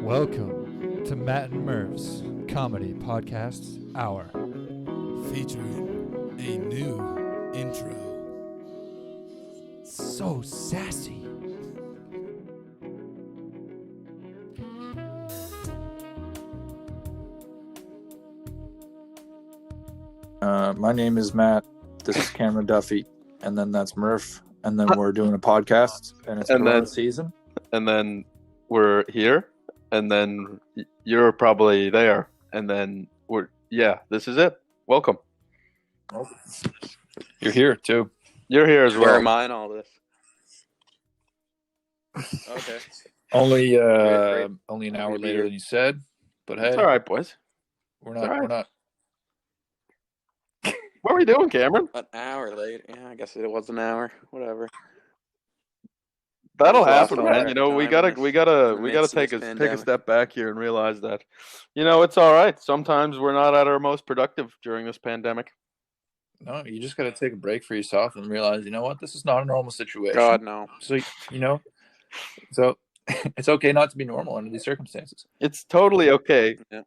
Welcome to Matt and Murph's Comedy Podcasts Hour. Featuring a new intro. So sassy. My name is Matt. This is Cameron Duffy. And then that's Murph. And then we're doing a podcast. And it's Corona season. And then we're here. And then you're probably there. And then this is it. Welcome. Oh. You're here too. You're here as well. Where am I in all this? Okay. Only Great. only an hour later than you said. But hey, It's all right, boys. we're not. What are we doing, Cameron? An hour later. Yeah, I guess it was an hour. Whatever. That'll Lost happen, all man. our You know, we time gotta in the midst of take this a pandemic. step back here and realize that, it's all right. Sometimes we're not at our most productive during this pandemic. No, you just got to take a break for yourself and realize, you know what? This is not a normal situation. God, no. So, so it's okay not to be normal under these circumstances. It's totally okay. Yeah.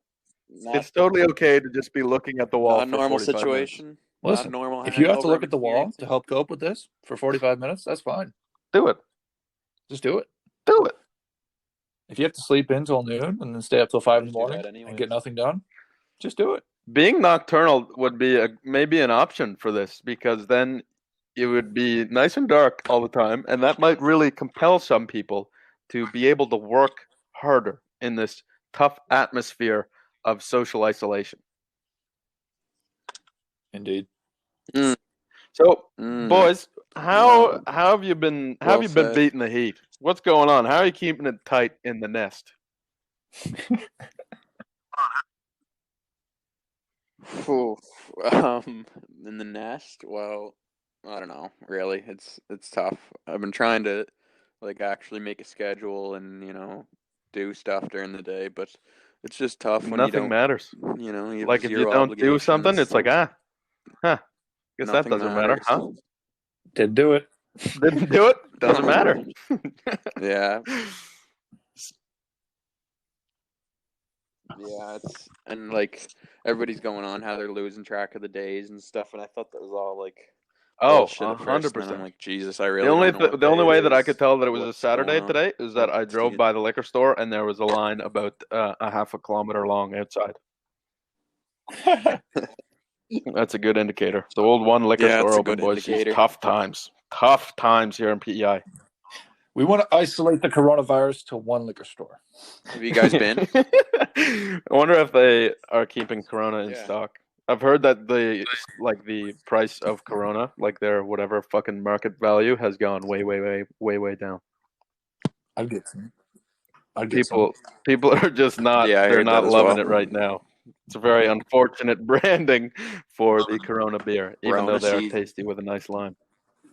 It's totally okay to just be looking at the wall. Not a for normal 45 minutes. situation. Listen, not a normal if you have to hangover look at the wall experience. to help cope with this for 45 minutes, that's fine. Do it. Just do it. Do it. If you have to sleep in till noon and then stay up till 5 in the Do morning that and anyways. get nothing done, just do it. Being nocturnal would be maybe an option for this, because then it would be nice and dark all the time, and that might really compel some people to be able to work harder in this tough atmosphere of social isolation. Indeed. So, Mm. boys, how have you been? How have Well you been said. beating the heat? What's going on? How are you keeping it tight in the nest? Phew. In the nest, well, I don't know. Really, it's tough. I've been trying to actually make a schedule and do stuff during the day, but it's just tough when you Nothing don't. matters. You have Like if you zero don't do something, obligations. it's like guess that Nothing doesn't matter, matters. huh? Didn't do it. Didn't do it. Doesn't matter. Yeah. Yeah, and everybody's going on how they're losing track of the days and stuff, and I thought that was all Oh, bullshit at first, and then I'm 100%. like, Jesus, I really The only don't know what the only day way it that I is, could tell that it was a what's Saturday going on. today is that I Let's drove see. by the liquor store and there was a line about a half a kilometer long outside. That's a good indicator. The old one liquor Yeah, store it's a open, good boys. It's indicator. tough times. Tough times here in PEI. We want to isolate the coronavirus to one liquor store. Have you guys been? I wonder if they are keeping Corona in Yeah. stock. I've heard that the price of Corona, their whatever fucking market value, has gone way down. I'd get some. I'd get some. People are just not. Yeah, I They're heard not that as loving well. it right now. It's a very unfortunate branding for the Corona beer, even though Corona they are season. tasty with a nice lime.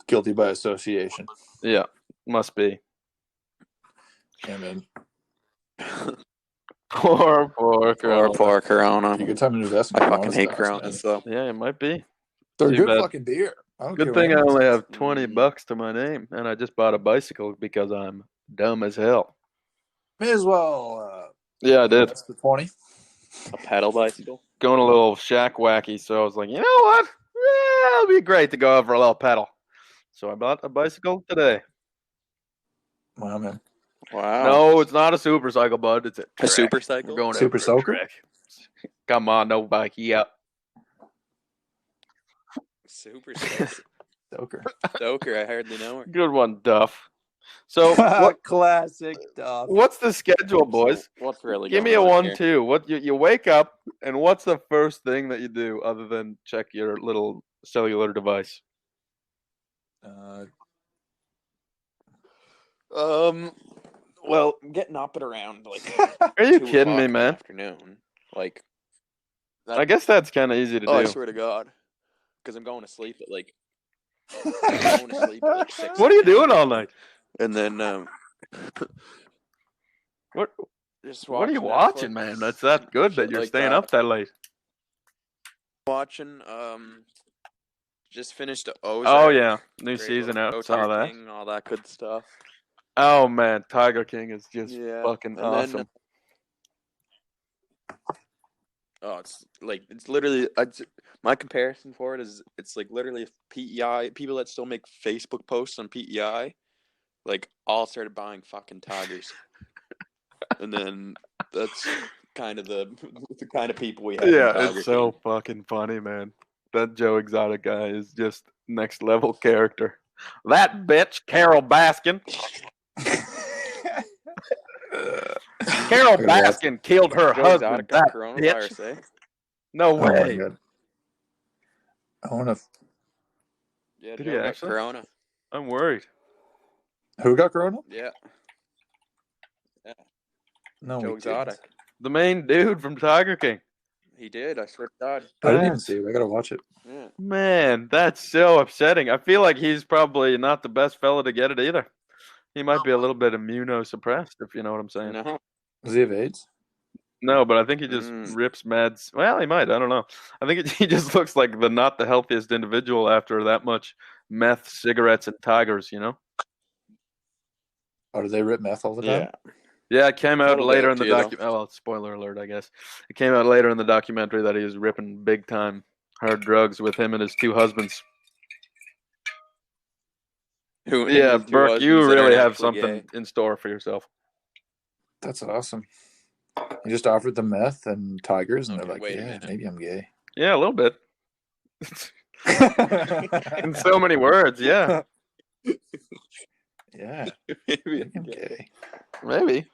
Guilty by association. Yeah, must be. Yeah, man. Poor Corona. Poor Corona. It's a good time to invest in I Corona fucking hate stocks, Corona, man. so. Yeah, it might be. They're Too good bad. fucking beer. I don't Good care thing I what anyone only says. have $20 to my name, and I just bought a bicycle because I'm dumb as hell. May as well. Yeah, I did. That's the 20. A pedal bicycle? Going a little shack wacky, so I was like, you know what? Yeah, it'll be great to go out for a little pedal. So I bought a bicycle today. Wow, man. Wow. No, it's not a super cycle, bud. It's a A trek. super cycle? We're going out Super for a soaker? trek. Come on, no bike. Yeah. Super Stoker. Stoker. I hardly know her. Good one, Duff. So Classic Duff. what's the schedule, boys? So what's really Give me going a on here? 1-2. What you wake up, and what's the first thing that you do other than check your little cellular device? Well, getting up at around Are you 2 kidding me, o'clock in the man? afternoon. I guess that's kind of easy to I do. swear to God, because I'm going to sleep at I'm going to sleep at 6. What are you doing all night? And then What just What are you Netflix, watching, man? That's that good that shit you're like staying that. up that late. Watching just finished Ozark. Oh yeah, new Great season little out. Saw Tiger that. King, all that good stuff. Oh man, Tiger King is just Yeah, fucking and awesome. then Oh, it's literally my comparison for it is it's like literally if PEI people that still make Facebook posts on PEI, like all started buying fucking tigers, and then that's kind of the kind of people we have. Yeah, in Tiger it's so King. fucking funny, man. That Joe Exotic guy is just next level character. That bitch, Carol Baskin. Carol Baskin killed her Joe husband. Exotic got That coronavirus, bitch. eh? No Oh my way. god. I want to. Yeah, Did Joe he got actually? corona. I'm worried. Who got corona? Yeah, No, Joe we didn't. Exotic. The main dude from Tiger King. He did. I swear to God. I didn't even see it. I gotta watch it. Yeah. Man, that's so upsetting. I feel like he's probably not the best fella to get it either. He might be a little bit immunosuppressed, if you know what I'm saying. No. Does he have AIDS? No, but I think he just rips meds. Well, he might. I don't know. I think he just looks like not the healthiest individual after that much meth, cigarettes, and tigers, you know? Oh, do they rip meth all the time? Yeah. Yeah, it came out Little later bit in the too, though. documentary. Well, spoiler alert, I guess. It came out later in the documentary that he was ripping big time hard drugs with him and his two husbands. Yeah, Burke, you really have something in store for yourself. That's awesome. He just offered them meth and tigers, and Okay, they're like, wait a "Yeah, minute. maybe I'm gay." Yeah, a little bit. In so many words, yeah. Yeah, Maybe maybe I'm gay. Maybe.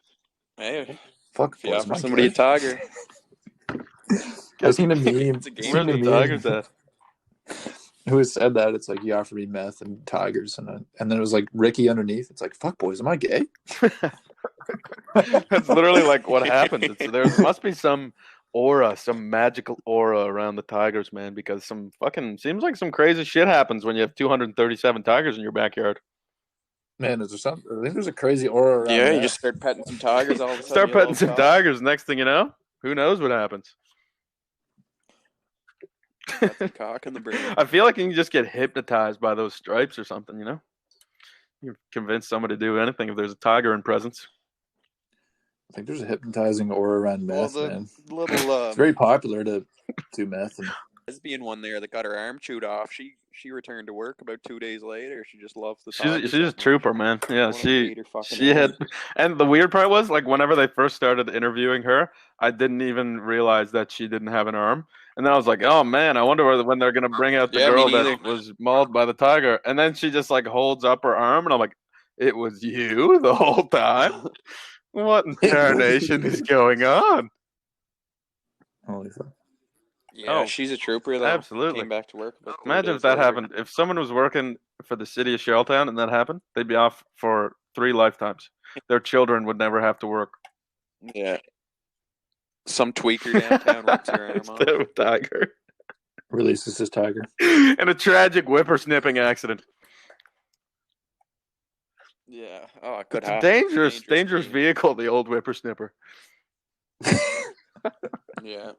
Hey, Fuck, if you boys, offer am I somebody a gay? tiger, I seen a meme. It's a game. Where the tigers at? Who has said that? It's like he offered me meth and tigers, and then it was like Ricky underneath. It's like, fuck, boys, am I gay? That's literally like what happens. There must be some aura, some magical aura around the tigers, man, because seems like some crazy shit happens when you have 237 tigers in your backyard. Man, is there something? I think there's a crazy aura around. Yeah, you meth. just start petting some tigers all of a sudden. Start you have a petting some little cock. tigers. Next thing you know, who knows what happens? Got some cock in the brain. I feel like you can just get hypnotized by those stripes or something, you know? You convince somebody to do anything if there's a tiger in presence. I think there's a hypnotizing aura around meth, Well, man. the little It's very popular to do meth. And lesbian one there that got her arm chewed off. She returned to work about 2 days later. She just loves the tigers. She's a trooper, man. Yeah, she had. had, and the weird part was, like, whenever they first started interviewing her, I didn't even realize that she didn't have an arm. And then I was like, oh man, I wonder when they're gonna bring out the girl that was mauled by the tiger. And then she just like holds up her arm, and I'm like, it was you the whole time? What incarnation is going on? holy fuck. Yeah, she's a trooper though. Absolutely. Came back to work. Imagine if that happened. If someone was working for the city of Shelltown and that happened, they'd be off for 3 lifetimes. Their children would never have to work. Yeah. Some tweaker downtown rips her arm off. Instead of a tiger. Releases his tiger. In a tragic whippersnipping accident. Yeah. Oh, it could It's a happen. dangerous vehicle, the old whippersnipper. Yeah.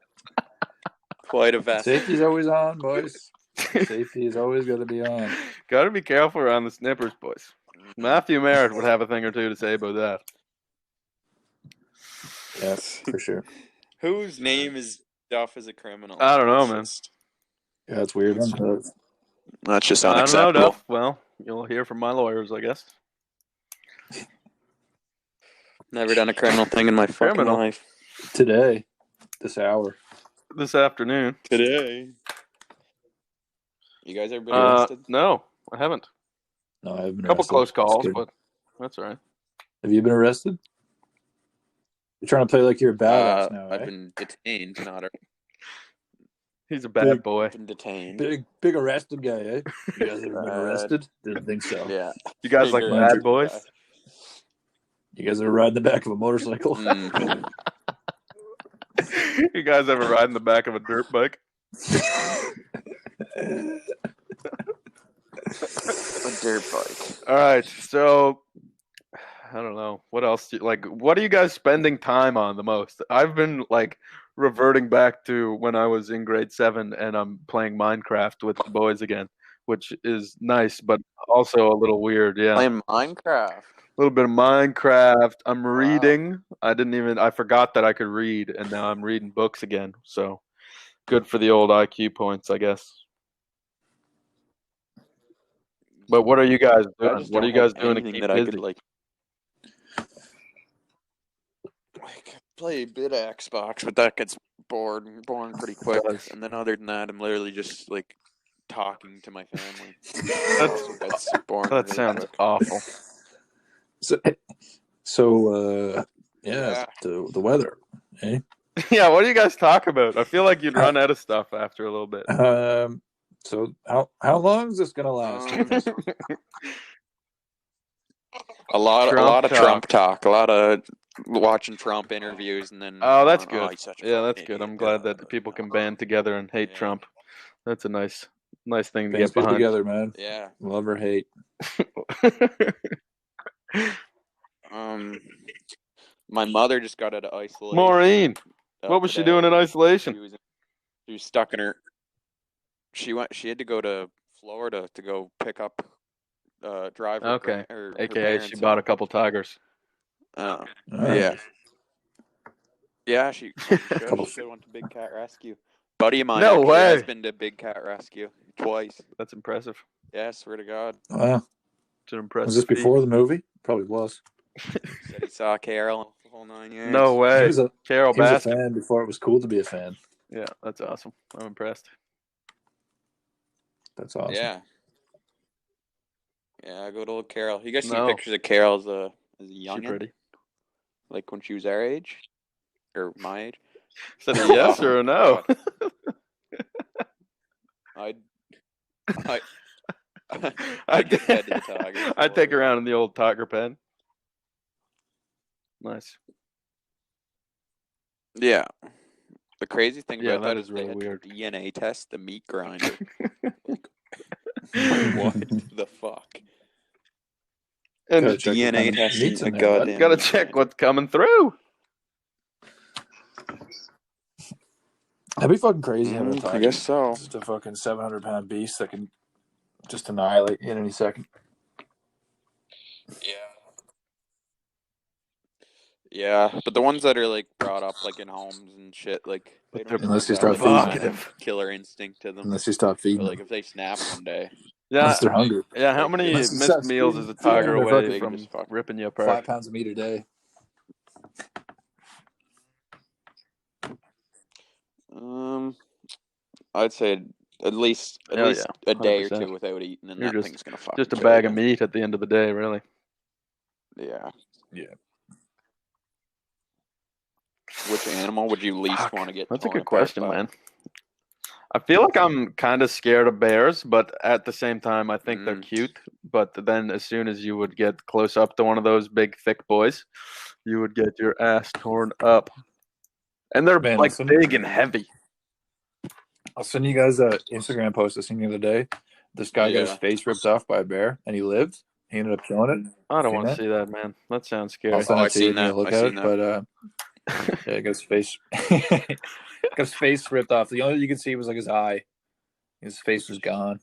Quite a vest. Safety's always on, boys. Safety is always going to be on. Got to be careful around the snippers, boys. Matthew Merritt would have a thing or two to say about that. Yeah, for sure. Whose name is Duff as a criminal? I don't know, man. Yeah, it's weird. That's just I don't unacceptable. know, Duff. Well, you'll hear from my lawyers, I guess. Never done a criminal thing in my fucking life. Today, this hour. This afternoon. Today. You guys ever been arrested? No, I haven't. No, I haven't been A couple arrested. close calls, but that's all right. Have you been arrested? You're trying to play like you're a badass now, I've been detained, not He's a bad boy. been detained. Big arrested guy, eh? You guys ever been arrested? Didn't think so. Yeah. You guys like Bigger bad boys? You guys ever ride in the back of a motorcycle? You guys ever ride in the back of a dirt bike? A dirt bike. All right, so I don't know what else. What are you guys spending time on the most? I've been like reverting back to when I was in grade 7 and I'm playing Minecraft with the boys again. which is nice, but also a little weird. Yeah, Playing Minecraft. a little bit of Minecraft. I'm Wow. reading. I forgot that I could read, and now I'm reading books again. So good for the old IQ points, I guess. But what are you guys I doing? just What are you don't guys have doing to anything keep that I could busy? like play a bit of Xbox, but that gets boring pretty quick. does. And then other than that, I'm literally just like talking to my family. That's, Also gets boring that really sounds quick. awful. So Yeah. the weather, eh? Yeah, what do you guys talk about? I feel like you'd run out of stuff after a little bit. So how long is this gonna last? A lot of talk. Trump talk, a lot of watching Trump interviews, and then Oh, that's going, good. he's such a Yeah, fucking that's good. idiot. I'm glad that people can band together and hate Yeah. Trump. That's a nice thing to Bands get people behind. together, man. Yeah. Love or hate. My mother just got out of isolation. Maureen, what was she today. doing in isolation? She was stuck in her. She had to go to Florida to go pick up drive her Okay, her aka parents she bought a couple tigers. All right. Yeah. Yeah, she should went to Big Cat Rescue. Buddy of mine No actually has way. been to Big Cat Rescue twice. That's impressive. Yeah, swear to God. Wow. It's an impressive. Was this before the movie? Probably was. Said he saw Carol the whole 9 years. No way. He was a Carol he was a Baskin. fan before it was cool to be a fan. Yeah, that's awesome. I'm impressed. That's awesome. Yeah. Yeah, good old Carol. You guys see No. pictures of Carol as a She youngin? pretty. Like when she was our age? Or my age? Is that a yes or a no? I'd I'd get fed to the tigers. I'd take her around in the old tiger pen. Nice. Yeah. The crazy thing Yeah, about that that is is they really had weird. to DNA test the meat grinder. What What the fuck? And Gotta check what DNA kind of testing meat's the in there, bud. goddamn gotta meat check grinder. what's coming through. That'd be fucking crazy having a tiger. I guess so. Just a fucking 700-pound beast that can just annihilate you in any second. Yeah. Yeah, but the ones that are like brought up like in homes and shit, like they don't Unless you have start that feeding kind them. of killer instinct to them. Unless you stop But feeding like them. if they snap one day, Yeah, Unless they're hungry. yeah. How Like, many unless you missed stop meals feeding- is a tiger feeding them, they're away big from as fuck. ripping you apart? 5 pounds of meat a day. I'd say at least Hell a yeah, day or 100%. two without eating, and You're that thing's gonna fucking Just a kill bag you. of meat at the end of the day, really. Yeah. Yeah. Which animal would you least Fuck, want to get? That's a torn good question, apart by? man. I feel like I'm kind of scared of bears, but at the same time, I think they're cute. But then, as soon as you would get close up to one of those big, thick boys, you would get your ass torn up. And they're Man, like listen. big and heavy. I'll send you guys an Instagram post I seen the other day. This guy got his Yeah. face ripped off by a bear, and he lived. He ended up killing it. I don't Seen want to that? see that, man. That sounds scary. I'll send Oh, it I to you seen and you that. look I at seen it. that. But yeah, got his face got his face ripped off. The only thing you could see was like his eye. His face was gone.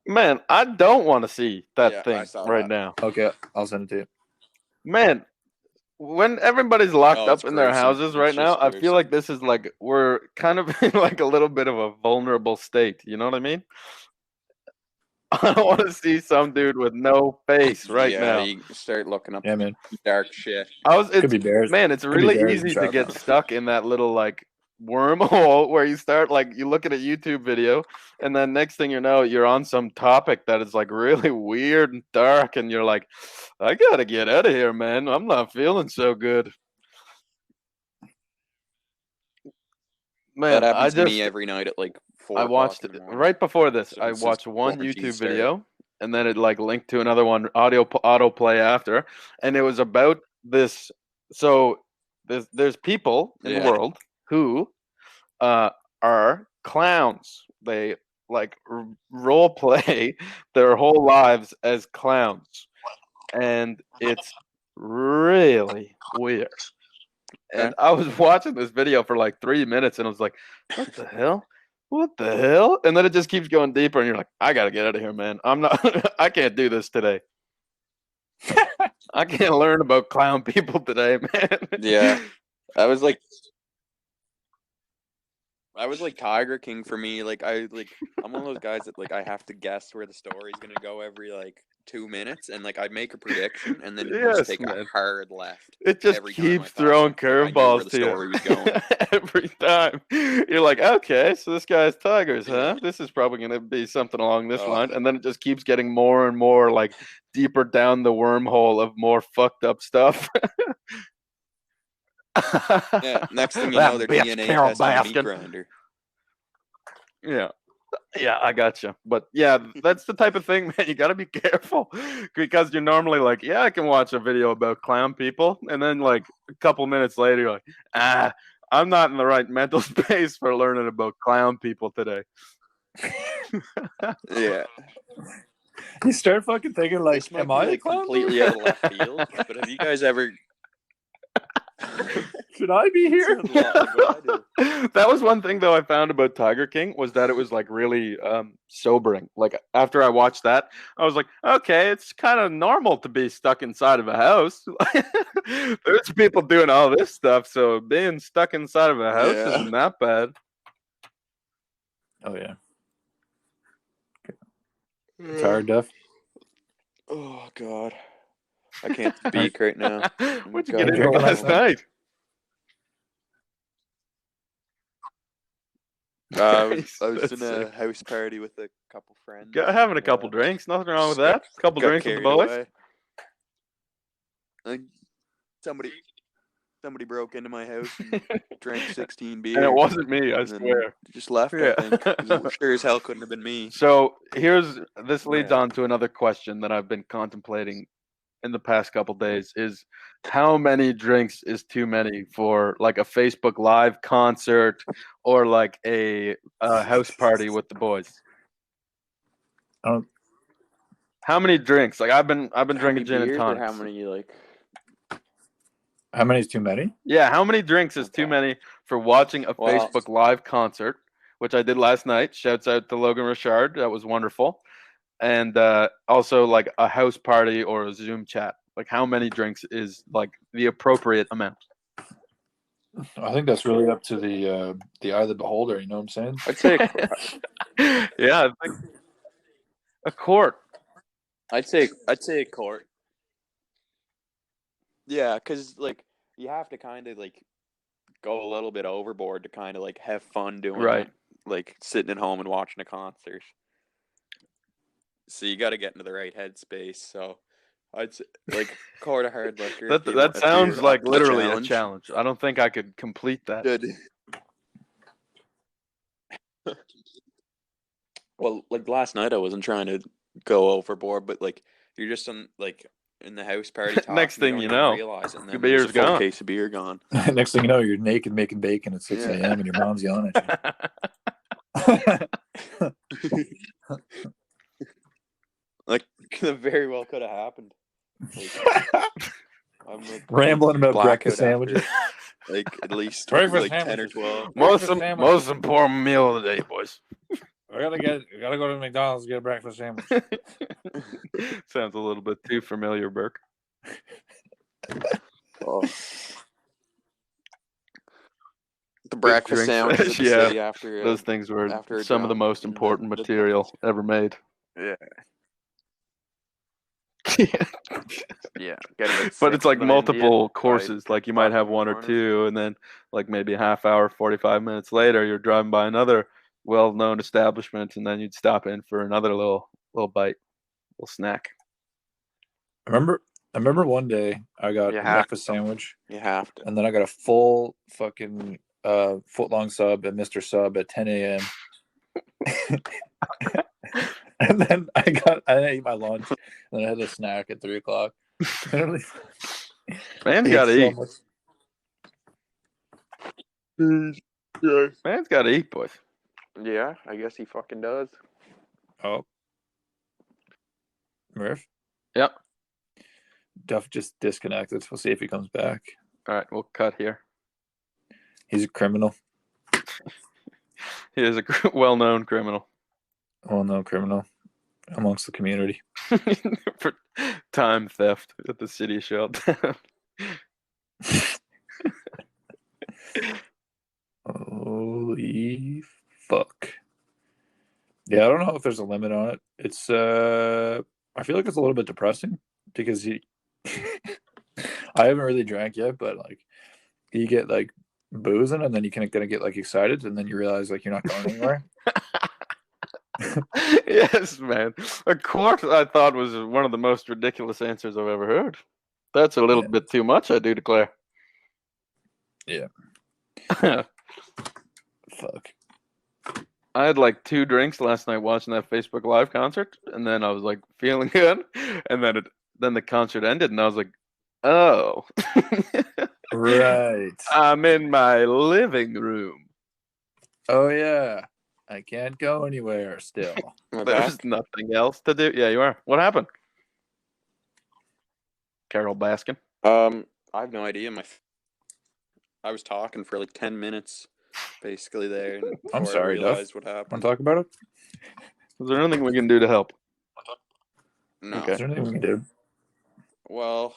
Man, I don't want to see that Yeah, I thing saw right that. now. Okay, I'll send it to you. Man, when everybody's locked Oh, up it's in their gruesome. houses right It's now, just I feel gruesome. like this is like we're kind of in like a little bit of a vulnerable state. You know what I mean? I don't want to see some dude with no face right now. Yeah, you start looking up Yeah, man. dark shit. Could be bears. Man, it's be really bears easy and to sharp get mouths. stuck in that little like wormhole where you start like you look at a YouTube video and then next thing you know you're on some topic that is like really weird and dark and you're like, I gotta get out of here, man. I'm not feeling so good. Man, That happens to me every night at like 4 I watched o'clock in the morning. right before this. So I it's just watched one quarantine YouTube started. video, and then it like linked to another one, autoplay after, and it was about this. So there's people in the Yeah. world who are clowns. They like role play their whole lives as clowns, and it's really weird. And I was watching this video for like 3 minutes, and I was like, "What the hell? what the hell? And then it just keeps going deeper, and you're like, I gotta get out of here, man. I'm not. I can't do this today. I can't learn about clown people today, man. Yeah, I was like Tiger King for me. Like I'm one of those guys that like I have to guess where the story's gonna go every like 2 minutes, and like I make a prediction and then just take a hard left. It just every time keeps throwing curveballs to you was going. every time. You're like, okay, so this guy's Tigers, huh? This is probably gonna be something along this line, and then it just keeps getting more and more like deeper down the wormhole of more fucked up stuff. Yeah, next thing you know, their DNA testing a meat grinder. Yeah. Yeah, I gotcha. But yeah, that's the type of thing, man. You got to be careful because you're normally like, yeah, I can watch a video about clown people. And then, like, a couple minutes later, you're like, I'm not in the right mental space for learning about clown people today. Yeah. You start fucking thinking, like, am I like completely out of left field? But have you guys ever. Should I be here? That was one thing though I found about Tiger King was that it was like really sobering. Like after I watched that, I was like, okay, it's kind of normal to be stuck inside of a house. There's people doing all this stuff, so being stuck inside of a house isn't that bad. Oh yeah. Tired, Duff? Oh God, I can't speak right now. What'd you get into last night? I was in a house party with a couple friends. Having a couple drinks, nothing wrong with that. A couple drinks with the boys. Somebody broke into my house and drank 16 beers. And it wasn't me, I swear. Just left, I think. Sure as hell couldn't have been me. So this leads on to another question that I've been contemplating in the past couple days is how many drinks is too many for like a Facebook Live concert or like a house party with the boys? How many drinks? Like I've been drinking gin and tonics. How many How many is too many? Yeah, how many drinks is too many for watching a Facebook Live concert, which I did last night. Shouts out to Logan Richard. That was wonderful. And also like a house party or a Zoom chat. Like how many drinks is like the appropriate amount? I think that's really up to the eye of the beholder. You know what I'm saying? I'd say yeah, like a quart. I'd say a quart. Yeah, because like you have to kind of like go a little bit overboard to kind of like have fun doing it, like sitting at home and watching a concert. So you got to get into the right headspace. So I'd say like quart of hard liquor. That sounds like literally a challenge. I don't think I could complete that. Good. Well, like last night I wasn't trying to go overboard, but like you're just in the house party talking, next thing you know, realize it, and the beer's gone. Case of beer gone. Next thing you know, you're naked making bacon at 6 a.m. and your mom's yelling at you. Like that very well could have happened. Like, I'm like, rambling about breakfast sandwiches. Like at least breakfast like 10 or 12. Most important meal of the day, boys. We gotta go to McDonald's to get a breakfast sandwich. Sounds a little bit too familiar, Burke. The breakfast sandwiches, after those things were some of the most important material ever made. Yeah. Yeah. But it's like multiple courses. Like you might have one or two, and then like maybe a half hour, 45 minutes later, you're driving by another well-known establishment, and then you'd stop in for another little bite, little snack. I remember one day I got a breakfast sandwich. You have to. And then I got a full fucking foot-long sub at Mr. Sub at 10 a.m. And then I ate my lunch, and then I had a snack at 3 o'clock. Man's got to eat. Man's got to eat, boys. Yeah, I guess he fucking does. Oh. Murph? Yep. Duff just disconnected. We'll see if he comes back. All right, we'll cut here. He's a criminal. He is a well-known criminal. Well-known criminal amongst the community. For time theft at the city shutdown. Holy fuck. Yeah, I don't know if there's a limit on it. It's I feel like it's a little bit depressing because I haven't really drank yet, but like you get like boozing and then you kind of gonna get like excited and then you realize like you're not going anywhere. Yes, man. A quart I thought was one of the most ridiculous answers I've ever heard. That's a little bit too much, I do declare. Yeah. Fuck. I had like 2 drinks last night watching that Facebook Live concert, and then I was like feeling good, and then the concert ended, and I was like, oh. Right. I'm in my living room. Oh yeah. I can't go anywhere still. There's nothing else to do. Yeah, you are. What happened? Carol Baskin. I have no idea. I was talking for like 10 minutes, basically there. And I'm sorry, I realized Duff. what Want happened. to talk about it? Is there anything we can do to help? No. Okay. Is there anything we can do? Well,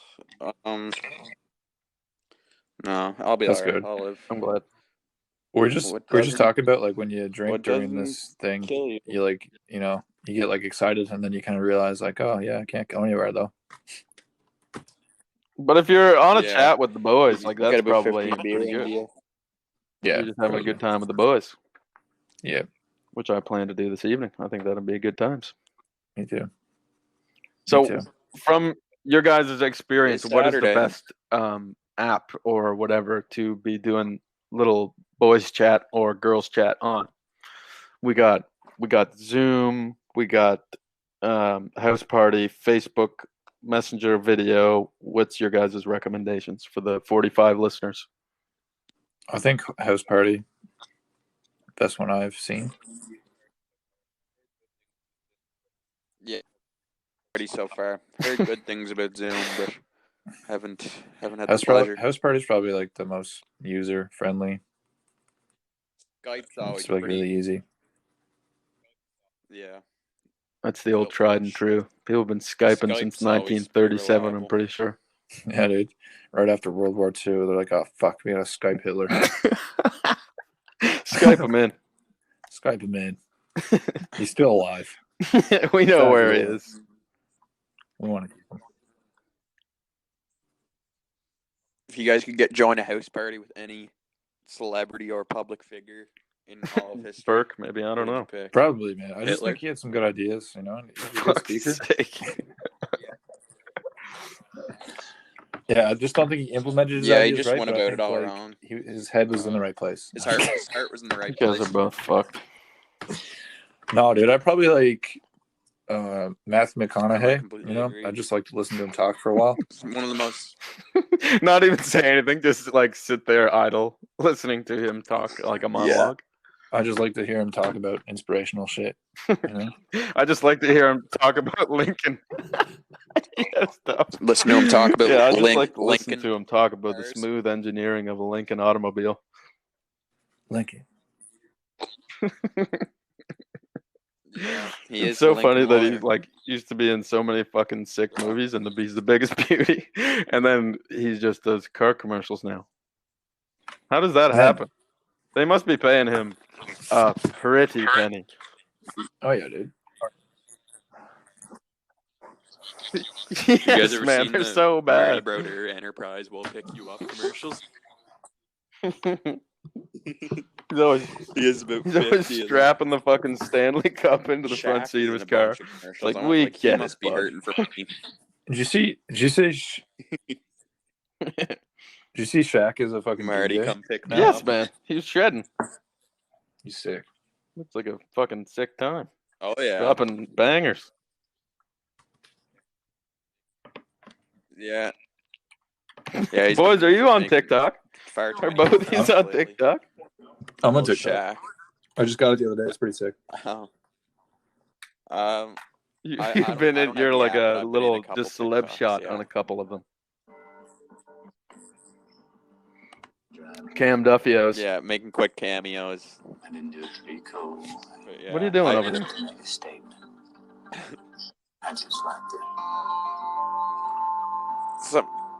no, I'll be That's alright. good. I'll live. I'm glad. We're just talking about like when you drink what during doesn't this thing, kill you? you like you get like excited and then you kind of realize like, oh yeah, I can't go anywhere though. But if you're on a Yeah. chat with the boys, like You got that's about probably 50 beer pretty in good. you. Yeah, You're just having a totally. good time with the boys. Yeah, Which I plan to do this evening. I think that'll be good times. me too. So, Me too. from your guys' experience, It's what is the Saturday. best app or whatever to be doing little boys chat or girls chat on? We got Zoom, we got House Party, Facebook Messenger video. What's your guys' recommendations for the 45 listeners? I think House Party, best one I've seen. Yeah. Already so far. Heard good things about Zoom, but haven't had the pleasure. House Party is probably like the most user friendly. Skype's always It's like pretty. really easy. Yeah. That's the old Real tried and push. true. People have been Skyping Skype's since always pretty 1937, I'm reliable. pretty sure. Yeah, dude. Right after World War II, they're like, oh fuck, we gotta Skype Hitler. Skype him in. Skype him in. He's still alive. We know Sounds where he real. is. We want to keep him. If you guys could join a house party with any celebrity or public figure in all of history, Burke, maybe, I who don't would you know. pick? Probably, man. I just Hitler. think he had some good ideas, you know. He's a good Fuck's speaker. sake. Yeah, I just don't think he implemented his Yeah, he ideas just right. went but I about it think, all like, wrong. his head was in the right place. His heart was in the right You guys place. are both fucked. No, dude, I probably like Matthew I McConaughey. completely You know, agree. I just like to listen to him talk for a while. It's one of the most. Not even say anything, just like sit there idle, listening to him talk like a monologue. I just like to hear him talk about inspirational shit. You know? I just like to hear him talk about Lincoln. Stuff. Listen to him talk about I just like to listen Lincoln to him talk about the cars. smooth engineering of a Lincoln automobile. Lincoln. Yeah, he It's is so a Lincoln funny that lawyer. he's like used to be in so many fucking sick movies and he's the biggest beauty, and then he just does car commercials now. How does that happen? They must be paying him a pretty penny. Oh yeah, dude. You guys Yes, ever man, seen they're the so Marty bad. Broder Enterprise will pick you up commercials? He's always He is about He's 50. always and strapping the fucking Stanley Cup into the front Shaq seat is of in his a car. bunch of commercials. Like, I'm we he get must it, be bud. hurting for money. Did you see Shaq is a fucking Marty, DJ? come pick me Yes, up. man. He's shredding. He's sick. Looks like a fucking sick time. Oh yeah, Dropping bangers. yeah. Yeah, he's Boys, are you on making TikTok? far too Are many both of you posts on lately. TikTok? I'm on Oh, TikTok. Shaq. I just got it the other day. It's pretty sick. Oh. You've don't been have in, you're the like app, but a I've been in little a couple just celeb TikToks, shot yeah. on a couple of them. Cam Duffyos. Yeah, making quick cameos. I didn't do it to be cool. But yeah, What are you doing I over I there? just to make a statement. I just liked it.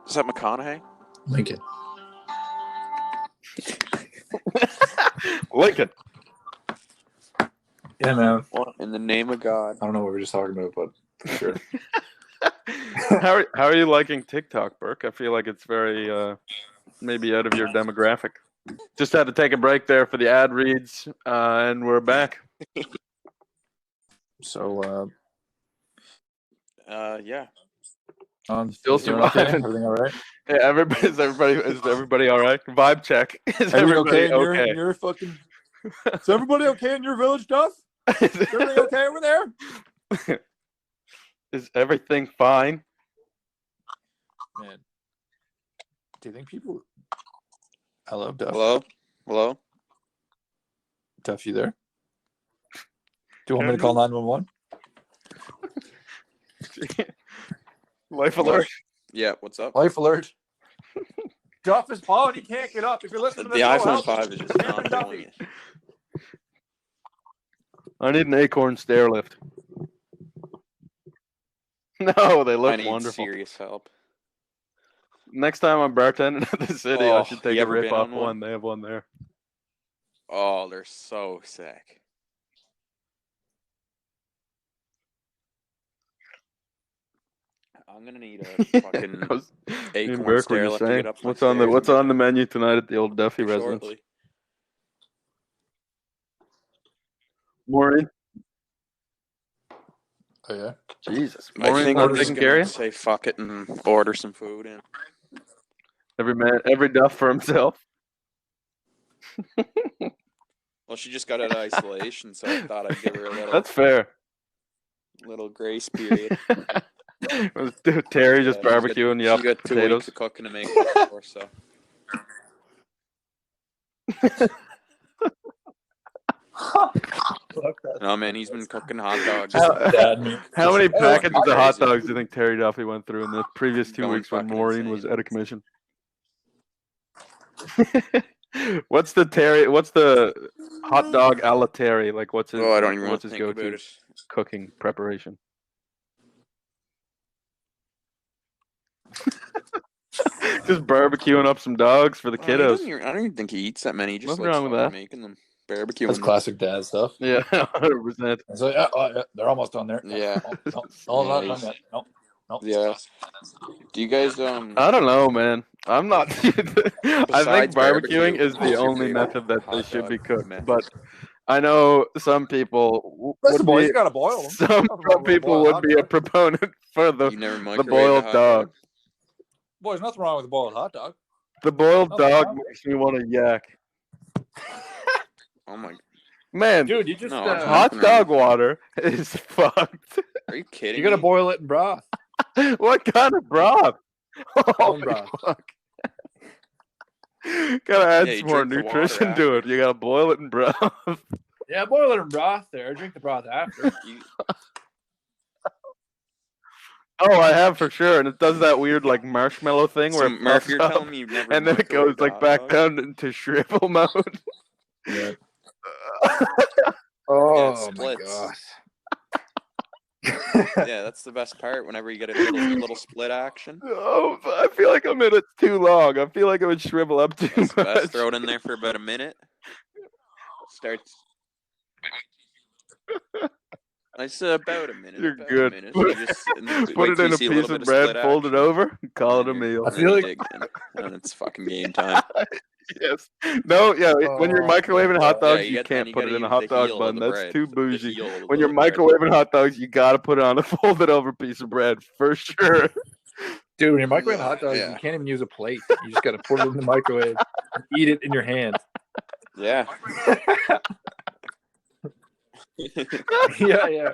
Is that McConaughey? Lincoln. Lincoln. Yeah, man. What in the name of God? I don't know what we were just talking about, but for sure. How are you liking TikTok, Burke? I feel like it's very maybe out of your demographic. Just had to take a break there for the ad reads, and we're back. So, Yeah. Still doing okay? surviving. Everything all right? Yeah, is everybody all right? Vibe check. Is Everybody everybody okay? In your fucking... Is everybody okay in your village, Duff? Is everything okay over there? Is everything fine? Man, do you think people... Hello, Duff. Hello. Duff, you there? Do you want me to call 911? Life alert. Yeah. What's up? Life alert. Duff is falling. He can't get up. If you're listening to The this, iPhone 5 is just not doing it. I need an acorn stair lift. No, they I look need wonderful. serious help. Next time I'm bartending at the city, I should take you a ever rip been off on one? one. They have one there. Oh, they're so sick. I'm gonna need a fucking Me and acorn Burke were stair just lift to saying, get up my what's on stairs the menu tonight at the old Duffy residence? shortly. Maureen. Oh, yeah? Jesus. I Maureen's think not I'm just taking care gonna of you? say fuck it and order some food in. Every Duff for himself. Well, she just got out of isolation, so I thought I'd give her a That's fair. little grace period. Terry just Yeah, barbecuing you up She got 2 potatoes. weeks of cooking to make up for, so. No, man, he's been cooking hot dogs. How many packages of hot dogs do you think Terry Duffy went through in the previous 2 Going weeks when fucking Maureen insane. was out of commission? What's the hot dog a la Terry? Like what's his I don't even want what's to his think about go-to it. cooking preparation? Just barbecuing up some dogs for the Well, kiddos. I don't even think he eats that many. He just Nothing likes wrong with fucking that. making them. Barbecuing That's them. classic dad stuff. Yeah, 100%. It's like, yeah, they're almost done there. Yeah. No, not done yet. No. Yeah. Do you guys I don't know, man. I'm not. I think Besides barbecuing barbecue, is the what's your only favorite method that they hot should dog be cooked. method? But I know some people Listen, would boys, be you gotta boil them. some people would be a proponent for the You never the microwave boiled a hot dog. Boys, nothing wrong with a boiled hot dog. The boiled Nothing dog wrong. makes me want to yak. Oh my! Man, Dude, you just No, I'm hot nothing dog wrong. water is fucked. Are you kidding you gotta me? boil it in broth. What kind of broth? Oh Bone my broth. fuck. Gotta add Yeah, you some more drink the water nutrition to it. You gotta boil it in broth. Yeah, boil it in broth there. Drink the broth after. Oh, I have for sure, and it does that weird like marshmallow thing So, where it Murph, puffs you're up, telling me you've never and then it goes microwaved a like hot back dog? down into shrivel mode. Yeah. Oh my splits. god. Yeah, that's the best part. Whenever you get a little split action, Oh, but I feel like a minute's too long. I feel like it would shrivel up too that's the best. much. Throw it in there for about a minute. Starts. It's about a minute. You're about good. A minute. So you just, Put it in a piece of bread, fold it over, and call it a meal. I feel like- and it's fucking game time. Yes. No, yeah, when you're Oh, microwaving hot Yeah, dogs, you then can't you put gotta it in a use hot the dog heel of bun. the That's bread. too The bougie. heel of When the you're bread. microwaving hot dogs, you gotta put it on a folded over piece of bread for sure. Dude, when you're microwaving hot dogs, Yeah. you can't even use a plate. You just gotta put it in the microwave and eat it in your hand. Yeah. Yeah.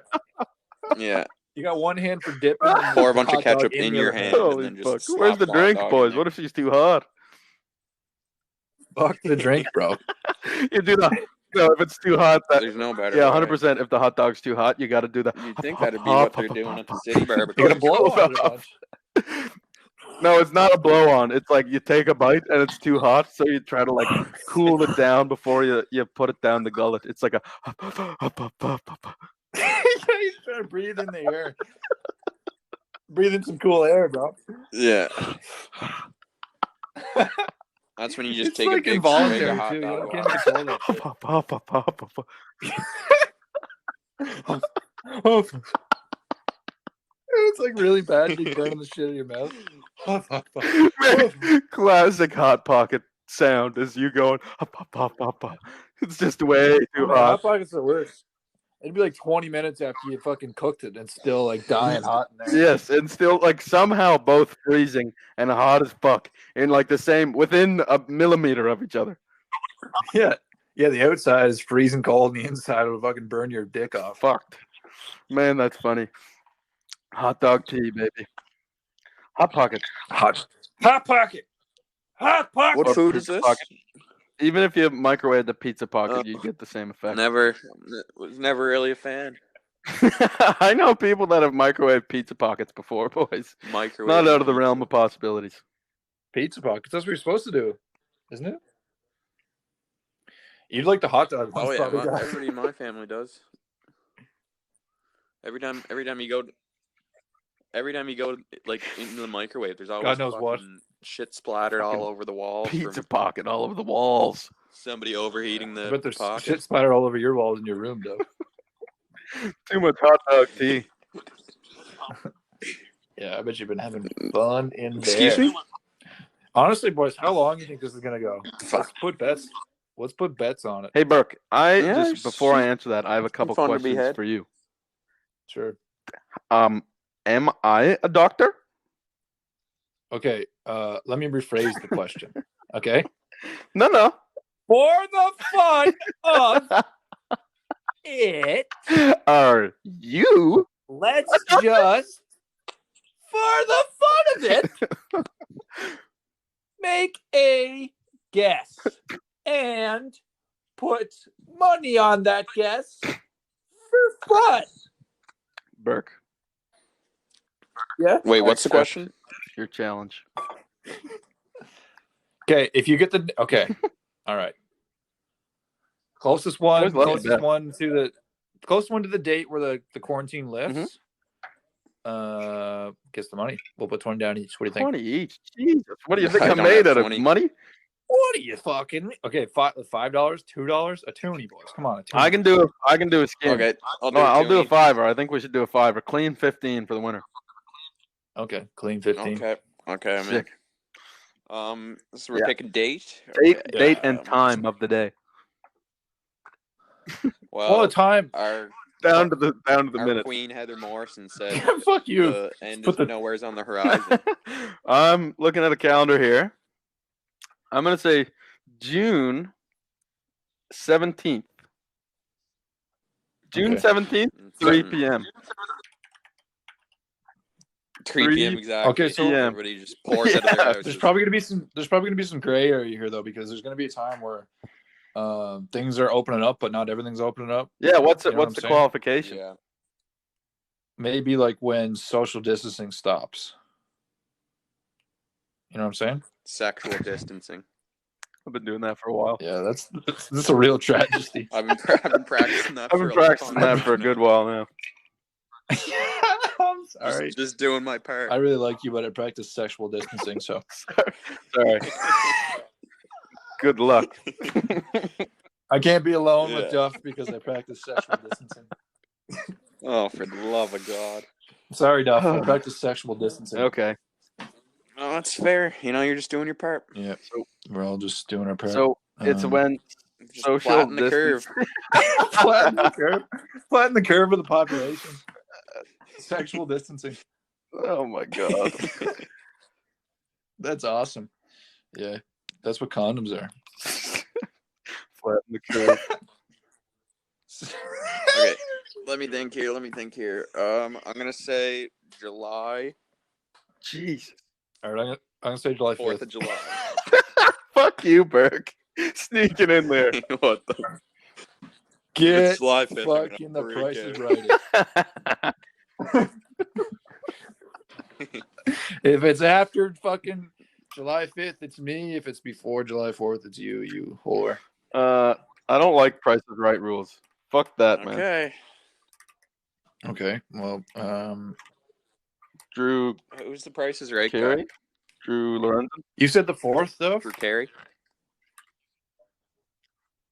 Yeah. You got one hand for dipping. and Pour a the bunch of hot dog ketchup in the your other hand. Holy and then just fuck. Where's slap the hot drink, dog in boys? there. What if she's too hot? Fuck the drink, bro. You do that. No, if it's too hot, There's no better. yeah, way. 100%. If the hot dog's too hot, you got to do the. You'd think that'd be what they're doing at the city You barbecue. gotta blow on it a bunch. No, it's not a blow on. It's like you take a bite and it's too hot, so you try to like cool it down before you put it down the gullet. It's like a. He's trying to breathe in the air. Breathe in some cool air, bro. Yeah. That's when you just It's take like a big swig involuntary of hot too. You dog. don't can't even control that shit. It's like really badly burning the shit in your mouth. Classic Hot Pocket sound as you going. It's just way too Man, hot. Hot Pockets are worse. It'd be like 20 minutes after you fucking cooked it and still like dying hot in there. Yes, and still like somehow both freezing and hot as fuck in like the same within a millimeter of each other. Yeah. Yeah, the outside is freezing cold and the inside will fucking burn your dick off. Fucked. Man, that's funny. Hot dog tea, baby. Hot Pocket. Hot Pocket. Hot Pocket. What Or food is Pizza this? Pocket. Even if you microwave the Pizza Pocket, you get the same effect. Was never really a fan. I know people that have microwaved Pizza Pockets before, boys. Microwave. Not out of the realm of possibilities. Pizza Pockets. That's what you're supposed to do, isn't it? You'd like the hot dog ones, Oh yeah, probably, guys. everybody in my family does. Every time you go like into the microwave, there's always God knows what. shit splattered all over the walls. Pizza From Pocket all over the walls. somebody overheating the But there's pocket. shit splattered all over your walls in your room, though. Too much hot dog tea. Yeah, I bet you've been having fun in there. Excuse me? Honestly, boys, how long do you think this is gonna go? Fuck. Let's put bets on it. Hey, Burke, Yeah, before I answer that, I have a couple fun to be questions had. for you. Sure. Am I a doctor? Okay. Let me rephrase the question. Okay. No. For the fun of it, Are you? let's just, for the fun of it, make a guess and put money on that guess for fun. Burke, Yeah. Wait, what's the question? your challenge. Okay. If you get the okay, all right. Closest one to the date where the quarantine lifts. Gets the money. We'll put 20 down each. What do you think? 20 each. Jesus. What do you think I I'm don't made have out of? 20. Money? What are you fucking? Okay, $5, $2, a toonie, boys. Come on, a toonie. I can do a skin. Okay, I'll Do a $2. fiver. I think we should do a fiver. Clean 15 for the winner. Okay, clean 15. Okay, I'm in. Sick. So we're Yeah. picking date. Date and time of the day. Well, All the time. our Down to the minute. Queen Heather Morrison said Fuck you. the end Put of nowhere's on the horizon. I'm looking at a calendar here. I'm gonna say June 17th. June Okay. 17th, 3 p.m. 3 p.m. exactly. Okay, so everybody just pours out of their houses. There's probably gonna be some gray area here though, because there's gonna be a time where things are opening up, but not everything's opening up. Yeah, what's You know what I'm the saying? qualification? Yeah. Maybe like when social distancing stops. You know what I'm saying? Sexual distancing. I've been doing that for a while. Yeah, that's a real tragedy. I've been practicing that. I've been practicing that for a good while now. I'm sorry. Just doing my part. I really like you, but I practice sexual distancing, so Sorry. Good luck. I can't be alone Yeah. with Duff because I practice sexual distancing. Oh, for the love of God. Sorry, Duff. I practice sexual distancing. Okay. Oh, that's fair. You're just doing your part. Yeah. We're all just doing our part. So it's when Just social flatten the curve. flatten the curve. Flatten the curve of the population. Sexual distancing. Oh my god. That's awesome. Yeah. That's what condoms are. Flatten the curve. Okay, let me think here. I'm gonna say July Jesus. All right, I'm gonna say July 4th 5th. of July. Fuck you, Burke. Sneaking in there. What the? Get It's July 5th. I'm fucking gonna the freak price is out. right. If it's after fucking July 5th, it's me. If it's before July 4th, it's you. You whore. I don't like Price is Right rules. Fuck that, man. Okay. Okay. Well, Drew Who's the Price is Right guy? Carey, Drew Lorenzen. you said the 4th, though. Drew Carey?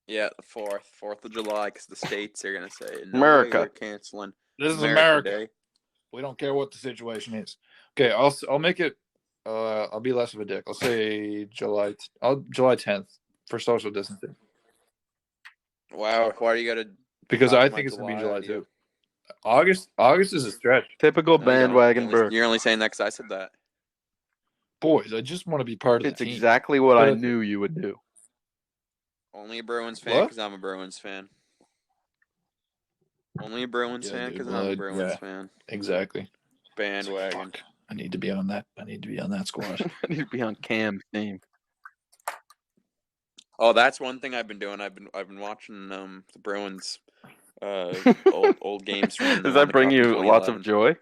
Yeah, the 4th of July, because the states are gonna say no America. way we're canceling. This is America. Day. We don't care what the situation is. Okay, I'll make it. I'll be less of a dick. I'll say July 10th for social distancing Wow, why do you gotta? because Talk I about think it's gonna be July, July do you? 2. August is a stretch. Typical No, you don't. bandwagon Burke. You're only saying that because I said that. Boys, I just want to be part of It's the team. exactly what I But- knew you would do. Only a Bruins fan What? because I'm a Bruins fan. Only a Bruins Yeah, fan dude, because well, I'm a Bruins yeah. fan. Exactly. Bandwagon. Fuck. I need to be on that. I need to be on that squad. I need to be on Cam's team. Oh, that's one thing I've been doing. I've been watching the Bruins old games from when they Does won that the bring Cup in you lots of 2011. joy?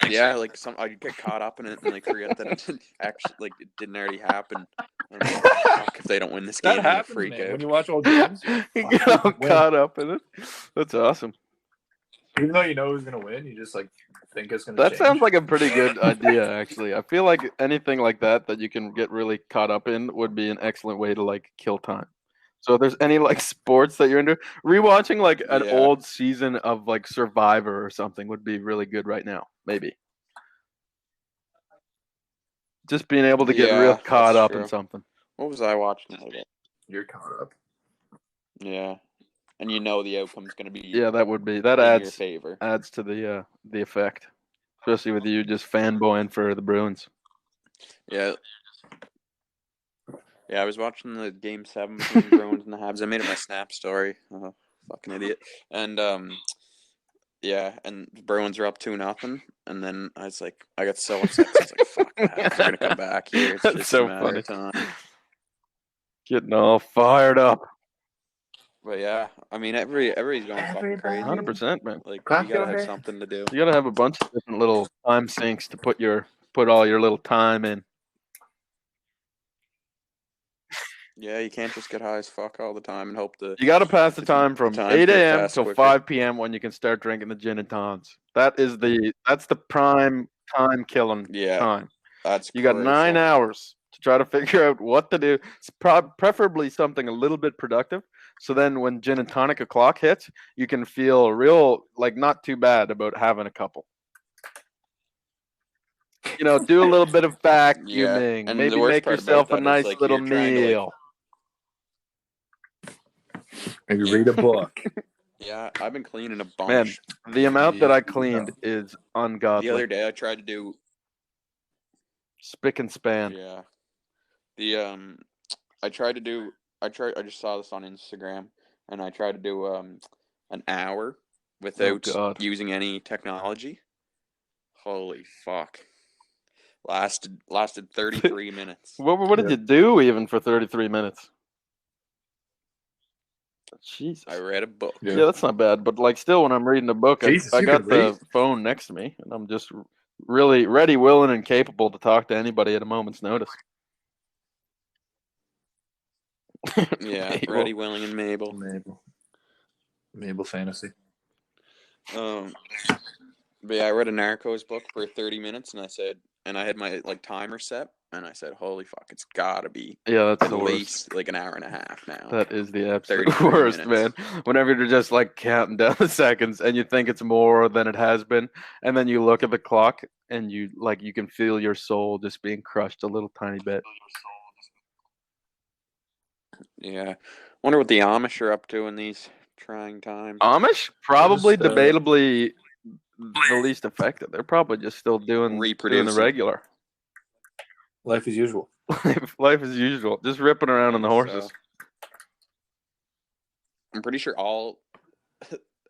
Yeah, like I get caught up in it and like forget that it didn't actually it didn't already happen. And I'm like, fuck, if they don't win this game, That I'm gonna happens, freak man. out. When you watch old games, You get all caught up in it. That's awesome. even though you know who's gonna win, you just like think it's gonna. That change. sounds like a pretty good idea, actually. I feel like anything like that you can get really caught up in would be an excellent way to like kill time. So if there's any like sports that you're into, rewatching like an Yeah. old season of like Survivor or something would be really good right now. Maybe. Just being able to get Yeah, real that's caught up true. in something. What was I watching the other day? You're caught up. Yeah, and you know the outcome's gonna be Yeah, that would be in your adds favor. to the effect, especially with you just fanboying for the Bruins. Yeah. Yeah, I was watching the Game 7 between the Bruins and the Habs. I made it my Snap story. Oh, fucking idiot. And yeah, and the Bruins are up 2-0, and then I was like, I got so upset. I was like, fuck, the Habs are gonna come back here. It's That's just so a matter funny. of time. Getting all fired up. But yeah, I mean, everybody's going fucking crazy. 100%, man. Like, Clap you gotta your have hands. something to do. You gotta have a bunch of different little time sinks to put all your little time in. Yeah, you can't just get high as fuck all the time and hope to. You gotta pass the The time from times 8 move a.m. fast till quicker. 5 p.m. when you can start drinking the gin and tons. That's the prime time killing Yeah, time. that's You got 9 crucial. hours to try to figure out what to do. It's preferably something a little bit productive. So then when gin and tonic o'clock hits, you can feel real, like not too bad about having a couple. You know, do a little bit of vacuuming. and Maybe the worst make part yourself about a that is, nice like, little you're trying to, like- meal. Maybe read a book. Yeah, I've been cleaning a bunch. Man, the amount that Yeah, I cleaned is ungodly. The other day I tried to do Spick and span. yeah. The I just saw this on Instagram and I tried to do an hour without God. using any technology. Holy fuck. Lasted 33 minutes. What did Yeah. you do even for 33 minutes? Jesus. I read a book. Yeah, that's not bad. But like, still, when I'm reading a book, Jesus, I you got can the read. phone next to me, and I'm just really ready, willing, and capable to talk to anybody at a moment's notice. Yeah, Mabel. Ready, Willing, and Mabel. Mabel fantasy. But yeah, I read a Narcos book for 30 minutes, and I had my like timer set, and I said, "Holy fuck, it's gotta be Yeah, that's at the worst. least like an hour and a half now." That is the absolute 33 worst, minutes. man. Whenever you're just like counting down the seconds and you think it's more than it has been, and then you look at the clock and you can feel your soul just being crushed a little tiny bit. Yeah, wonder what the Amish are up to in these trying times. Amish probably Just, debatably the least affected. They're probably just still doing the Reproducing. regular Life as usual. life as usual, just ripping around on the horses. So, I'm pretty sure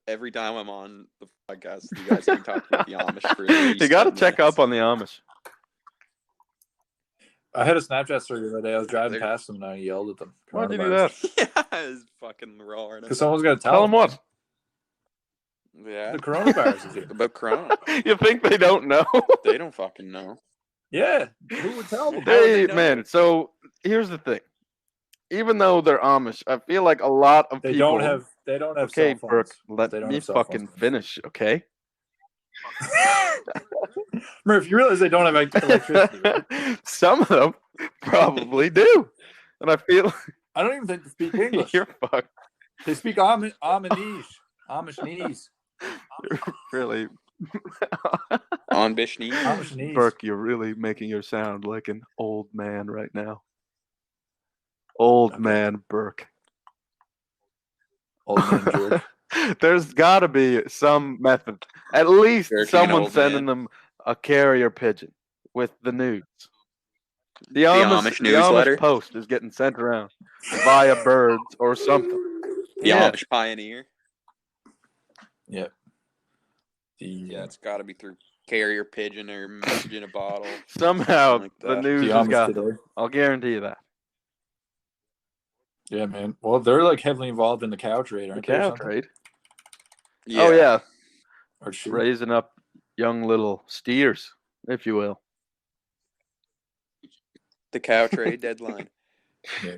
every time I'm on the podcast, you guys have been talking about the Amish for at least You got to 10 check minutes. up on the Amish. I had a Snapchat story the other day. I was driving They're- past them and I yelled at them. Why'd you do that? Yeah, it's fucking roaring. Because someone's got to Tell tell them what. Yeah. The coronavirus is here. About Corona. You think they don't know? They don't fucking know. Yeah, who would tell them? How would they Hey, know? man. So here's the thing. Even though they're Amish, I feel like a lot of They people. don't have. They don't have Okay, cell phones. Burke, let They don't me have cell phones. fucking finish, okay? Murph, you realize they don't have electricity, right? Some of them probably do, and I feel I don't even think they speak English. you're fucked. They speak Amish. Amishnese. You're really, On Bishnee. Amishnese. Burke, you're really making your sound like an old man right now. Old Okay. man Burke. Old man George. There's got to be some method. At least Jerking an someone old sending man. them a carrier pigeon with the news. The Amish the newsletter? Amish Post is getting sent around via birds or something. The Yeah. Amish Pioneer. Yeah. Yeah, it's got to be through carrier pigeon or message in a bottle. Somehow Something like the that. news The has Amish got today. them. I'll guarantee you that. Yeah, man. Well, they're like heavily involved in the cow trade, The aren't they? or cow something? trade. Yeah. Oh yeah, Or sheep. raising up young little steers, if you will. The cow trade deadline. Yeah.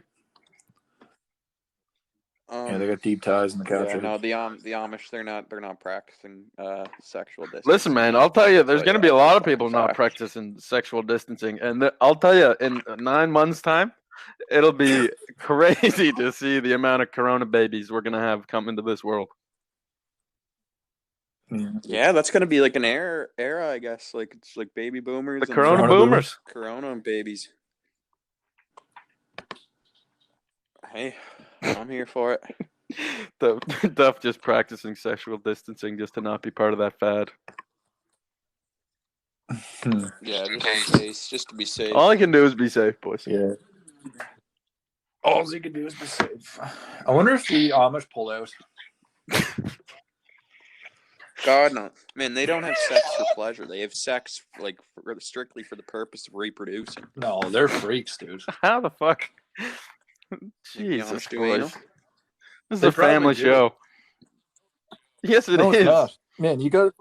Yeah, they got deep ties in the cow Yeah, trade. no, the Amish they're not practicing sexual distance. Listen, man, I'll tell you, there's But going to yeah, be a lot of that's people a not fact. practicing sexual distancing, and I'll tell you, in 9 months' time, it'll be crazy to see the amount of corona babies we're going to have come into this world. Yeah, that's gonna be like an era, I guess. Like it's like baby boomers. The and corona Corona boomers. Corona babies. Hey, I'm here for it. Duff just practicing sexual distancing just to not be part of that fad. Yeah, just in case, just to be safe. All I can do is be safe, boys. Yeah. All you can do is be safe. I wonder if the Amish pull out. God no, man, they don't have sex for pleasure. They have sex like strictly for the purpose of reproducing. No, they're freaks, dude. How the fuck? the Jesus Amish do anal? Christ. This is They a family probably do. show. Yes, it is. No, it's not. Man, you got.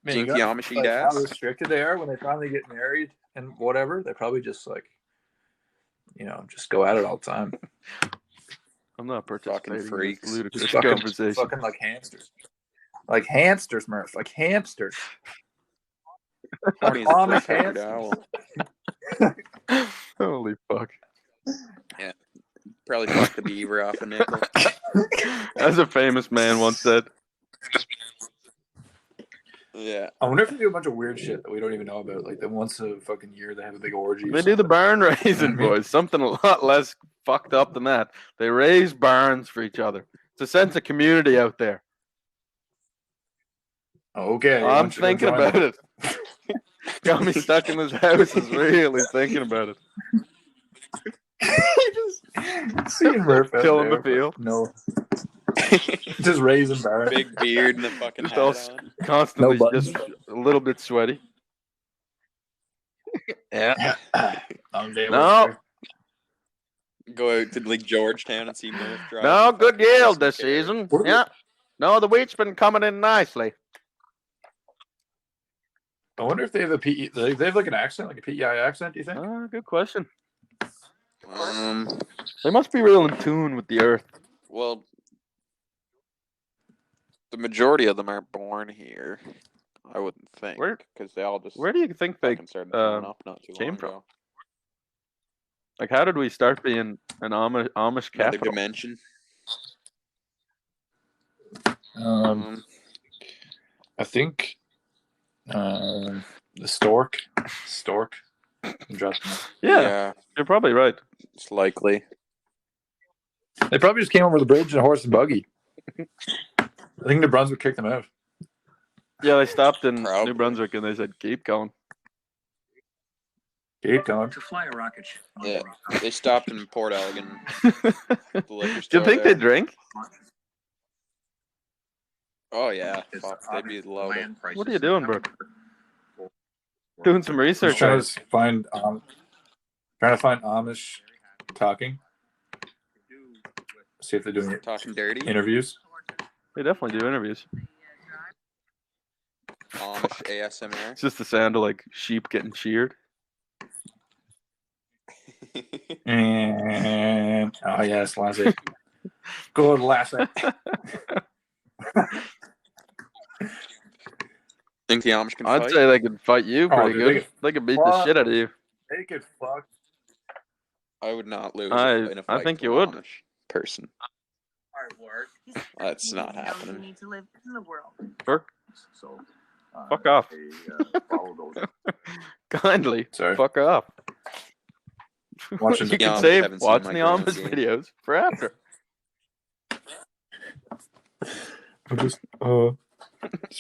Man, you Think the got Amish eat like, how ass? restricted they are when they finally get married and whatever. They probably just like, just go at it all the time. I'm not participating in freaks. this ludicrous Just fucking, conversation. fucking like hamsters. Like hamsters, Murph. Like hamsters. Horny as a Amish three-fingered hamsters. owl. Holy fuck. Probably fucked the beaver off a nickel. As a famous man once said. Yeah. I wonder if they do a bunch of weird shit that we don't even know about. Like that once a fucking year they have a big orgy. or They do the something. barn raising, Mhm. boys. Something a lot less fucked up than that. They raise barns for each other. It's a sense of community out there. Okay. I'm thinking about it. Got me stuck in this house is really thinking about it. Just seeing Murph out Killing the there, field. but No. Just raising barn. Big beard and the fucking Just hat all on. constantly No buttons. just a little bit sweaty. Yeah. I'm day No. worker. Go out to like Georgetown and see Murph drive. No the good fucking yield Austin this Carrier. season. What are Yeah. No, the wheat's been coming in nicely. I wonder if they have a PE. They have like an accent, like a PEI accent. Do you think? Good question. Um. They must be real in tune with the earth. Well, the majority of them aren't born here. I wouldn't think, Where- because they all just Where do you think they fucking started growing up not too came long from? ago. like? How did we start being an Amish Another capital? dimension. I think the stork. Yeah, you're probably right. It's likely. They probably just came over the bridge in a horse and buggy. I think New Brunswick kicked them out. Yeah, they stopped in Probably. New Brunswick and they said, "Keep going." Keep going. To fly a rocket ship. Yeah, they stopped in Port Elgin. Do The liquor you store think there. they drink? Oh yeah, fuck, they'd be loaded. What are you doing, bro? Doing some research. Trying to find Amish talking. See if they're doing Talking dirty. interviews. They definitely do interviews. Amish ASMR. It's just the sound of like sheep getting sheared. And oh yes, Lassie. Good Lassie. Think the Amish can I'd fight? say they could fight you Oh, pretty dude, good. They could beat the fuck. shit out of you. They could fuck. I would not lose I in a fight. think to you an would. Amish person. Hard work. That's not You happening. need to live in the world. Burke, So, fuck off. follow those. Kindly, Sorry. fuck off. Watching You the can Amish save haven't seen watching my the ground Amish game. videos for after. I'm just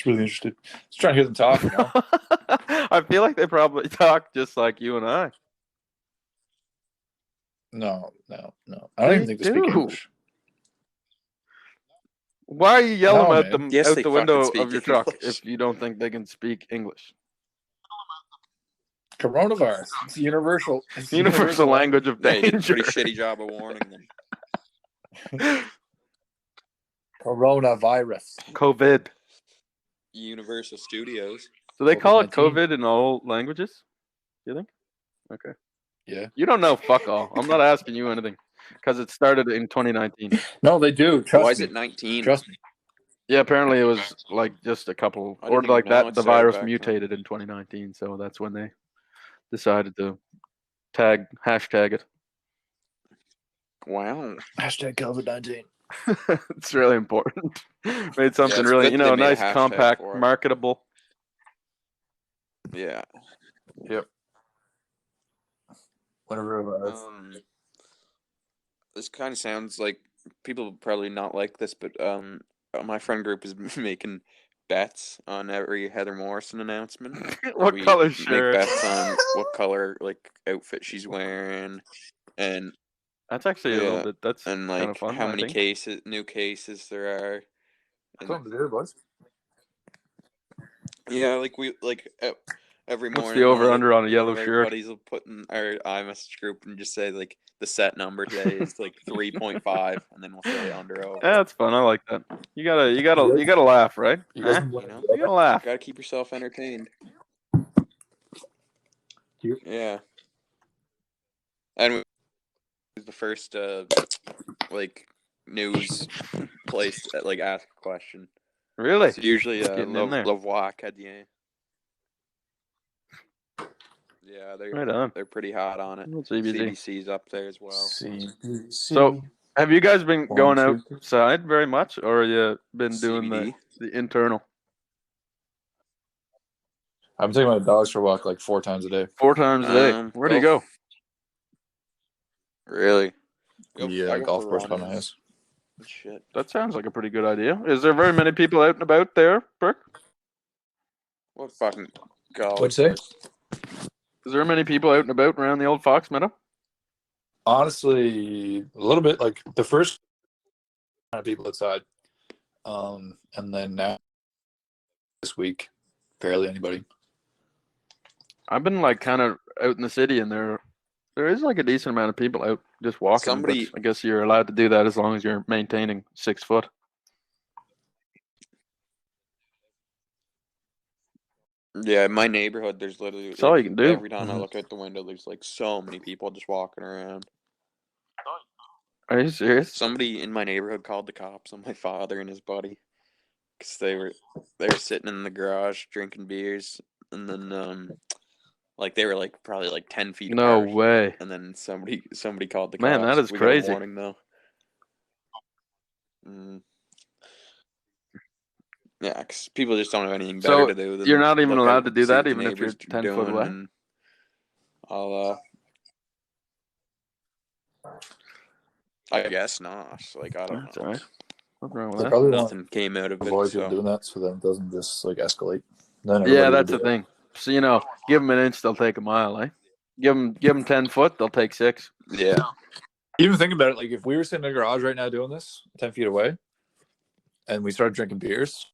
really interested. Just trying to hear them talk. You know? I feel like they probably talk just like you and I. No. I don't even think they speak do. English. Why are you yelling No, at man. them Yes, out they the window fucking of speak your truck English. if you don't think they can speak English? Coronavirus. It's universal. It's Universal language of They did a danger. pretty shitty job of warning them. Coronavirus. COVID. Universal Studios. Do they call it COVID-19. COVID in all languages? Do you think? Okay. Yeah. You don't know fuck all. I'm not asking you anything because it started in 2019. No, they do. Trust Why me. is it 19? Trust me. Yeah, apparently it was like just a couple, I or didn't like even know that. it The started virus back then. mutated in 2019, so that's when they decided to hashtag it. Wow. Hashtag COVID-19. It's really important. Made something it's really, good that they made a nice, hashtag compact, for it. marketable. Yeah. Yep. Whatever it was. This kind of sounds like people will probably not like this, but my friend group is making bets on every Heather Morrison announcement. What We color make shirt? bets on what color like outfit she's wearing, and That's actually a little yeah, bit. That's and kind of like fun. how I many think. new cases there are. And, Something to do, boys. yeah, like we like every What's morning. the over/under on a yellow one of our shirt? buddies will put in our iMessage group and just say like the set number today is like 3.5, and then we'll say under over. Yeah, that's fun. I like that. You gotta laugh, right? You guys Huh? want You know? You gotta laugh. Gotta keep yourself entertained. You- Yeah. And we was the first like news place that like ask a question. Really? It's usually Getting in there. Lavoie Acadien. Yeah, Right on. they're pretty hot on it. That's CBC. CBC's up there as well. CBC. So, have you guys been 1, going 2, 3. outside very much, or you been doing CBD. the internal? I'm taking my dogs for a walk like 4 times a day. 4 times a day. Where do you go? Really? The golf course by my house. Shit. That sounds like a pretty good idea. Is there very many people out and about there, Burke? What fucking golf What'd you say? course? Is there many people out and about around the old Fox Meadow? Honestly, a little bit. Like the first people outside, and then now this week, barely anybody. I've been like kind of out in the city, and there is like a decent amount of people out just walking. Somebody- But I guess you're allowed to do that as long as you're maintaining 6 foot. Yeah, in my neighborhood, there's literally That's all you can do. every time I look out the window, there's like so many people just walking around. Are you serious? Somebody in my neighborhood called the cops on my father and his buddy because they were sitting in the garage drinking beers, and then like they were like probably like 10 feet No apart, way. and then somebody called the cops. Man, that is We got a crazy. warning though. Yeah, because people just don't have anything better So to do. Than you're not even look allowed out to and do see that what the even if you're neighbors 10 foot doing, away? and I'll I guess not. Like I don't That's know. all right. Nothing wrong with They that. probably want Nothing came out of to it. avoid people So. doing that, so that it doesn't just like escalate. Then Yeah, everybody that's will the do it. thing. So give them an inch, they'll take a mile, eh? Give them 10 foot, they'll take 6. Yeah. Even think about it. Like if we were sitting in a garage right now doing this, 10 feet away, and we started drinking beers,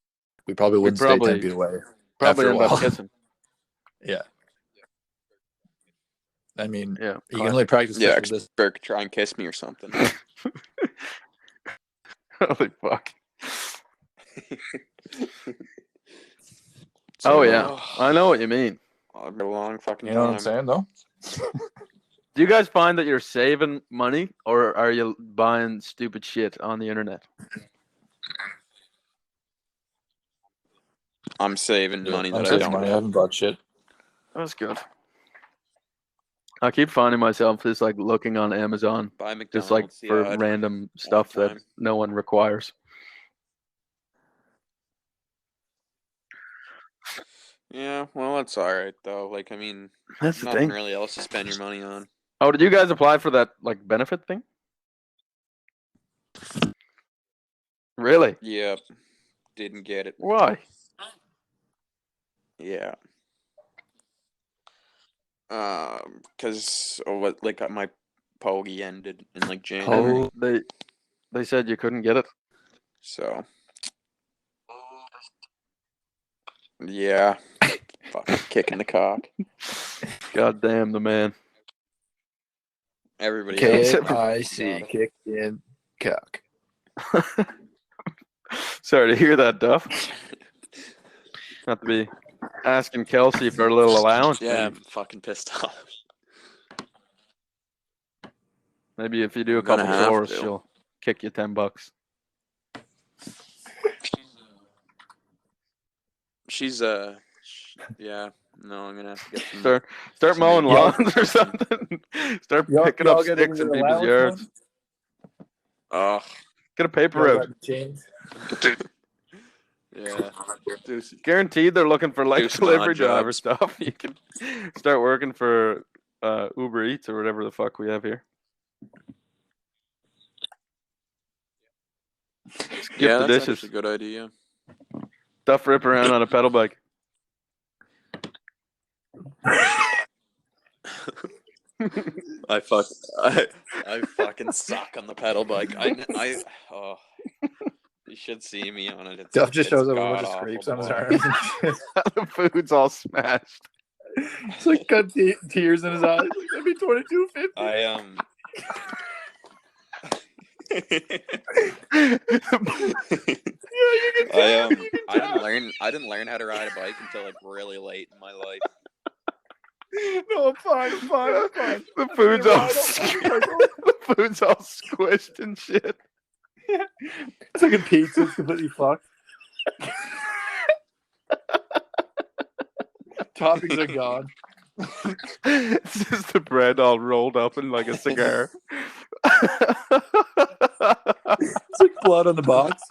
we probably wouldn't stay 10 feet away. Probably after a end up while. kissing. Yeah. I mean, Yeah. you can only practice Yeah, this with this. Burke, try and kiss me or something. Holy fuck. Oh yeah, I know what you mean. I've got a long fucking You know what I'm time. saying, though? Do you guys find that you're saving money, or are you buying stupid shit on the internet? I'm saving money I'm that I saving don't money. I have. haven't bought shit. That's good. I keep finding myself just like looking on Amazon, Buy just like McDonald's. for Yeah, I'd- random stuff that time. no one requires. Yeah, well, that's all right though. Like, I mean, That's the nothing thing. really else to spend your money on. Oh, did you guys apply for that like benefit thing? Really? Yep, didn't get it. Why? Yeah. Because what like my pogey ended in like January, They said you couldn't get it. so yeah, fucking kicking the cock. God damn the man. Everybody else got it. kick in cock. Sorry to hear that, Duff. Not to be asking Kelsey for a little allowance. Yeah, Maybe, I'm fucking pissed off. maybe if you do a I'm gonna couple have chores, to. she'll kick you $10. She's yeah. No, I'm gonna have to get some. Start mowing Y'all- lawns or something. Start picking up sticks in people's yards. Oh, Get a paper route. yeah. Guaranteed they're looking for like Do some odd delivery driver jobs. stuff. You can start working for Uber Eats or whatever the fuck we have here. Skip Yeah, the that's dishes. actually a good idea. Duff rip around on a pedal bike. I fucking suck on the pedal bike. Oh, you should see me on it. Duff just shows up with a bunch of god-awful scrapes on his bike. arms. And shit. The food's all smashed. It's like got tears in his eyes. Like, that'd be $22.50. I I didn't learn how to ride a bike until like really late in my life. No, I'm fine. The food's all the food's all squished and shit. It's like a pizza. It's completely fucked. Toppings are gone. It's just the bread all rolled up in like a cigar. It's like blood on the box.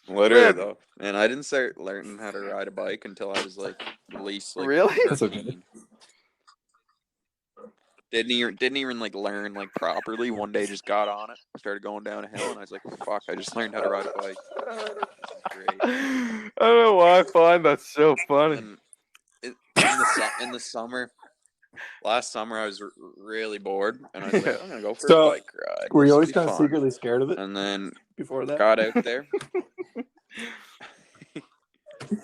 Literally Man. though, and I didn't start learning how to ride a bike until I was like at least like Really? That's okay. 13. Didn't even like learn like properly. One day just got on it, started going down a hill, and I was like, "Fuck! I just learned how to ride a bike." Great. I don't know why I find that so funny. And in the summer, last summer I was really bored, and I was like, "I'm gonna go for So, a bike ride." Were you This'll always be kind of fun." secretly scared of it And then before that? got out there.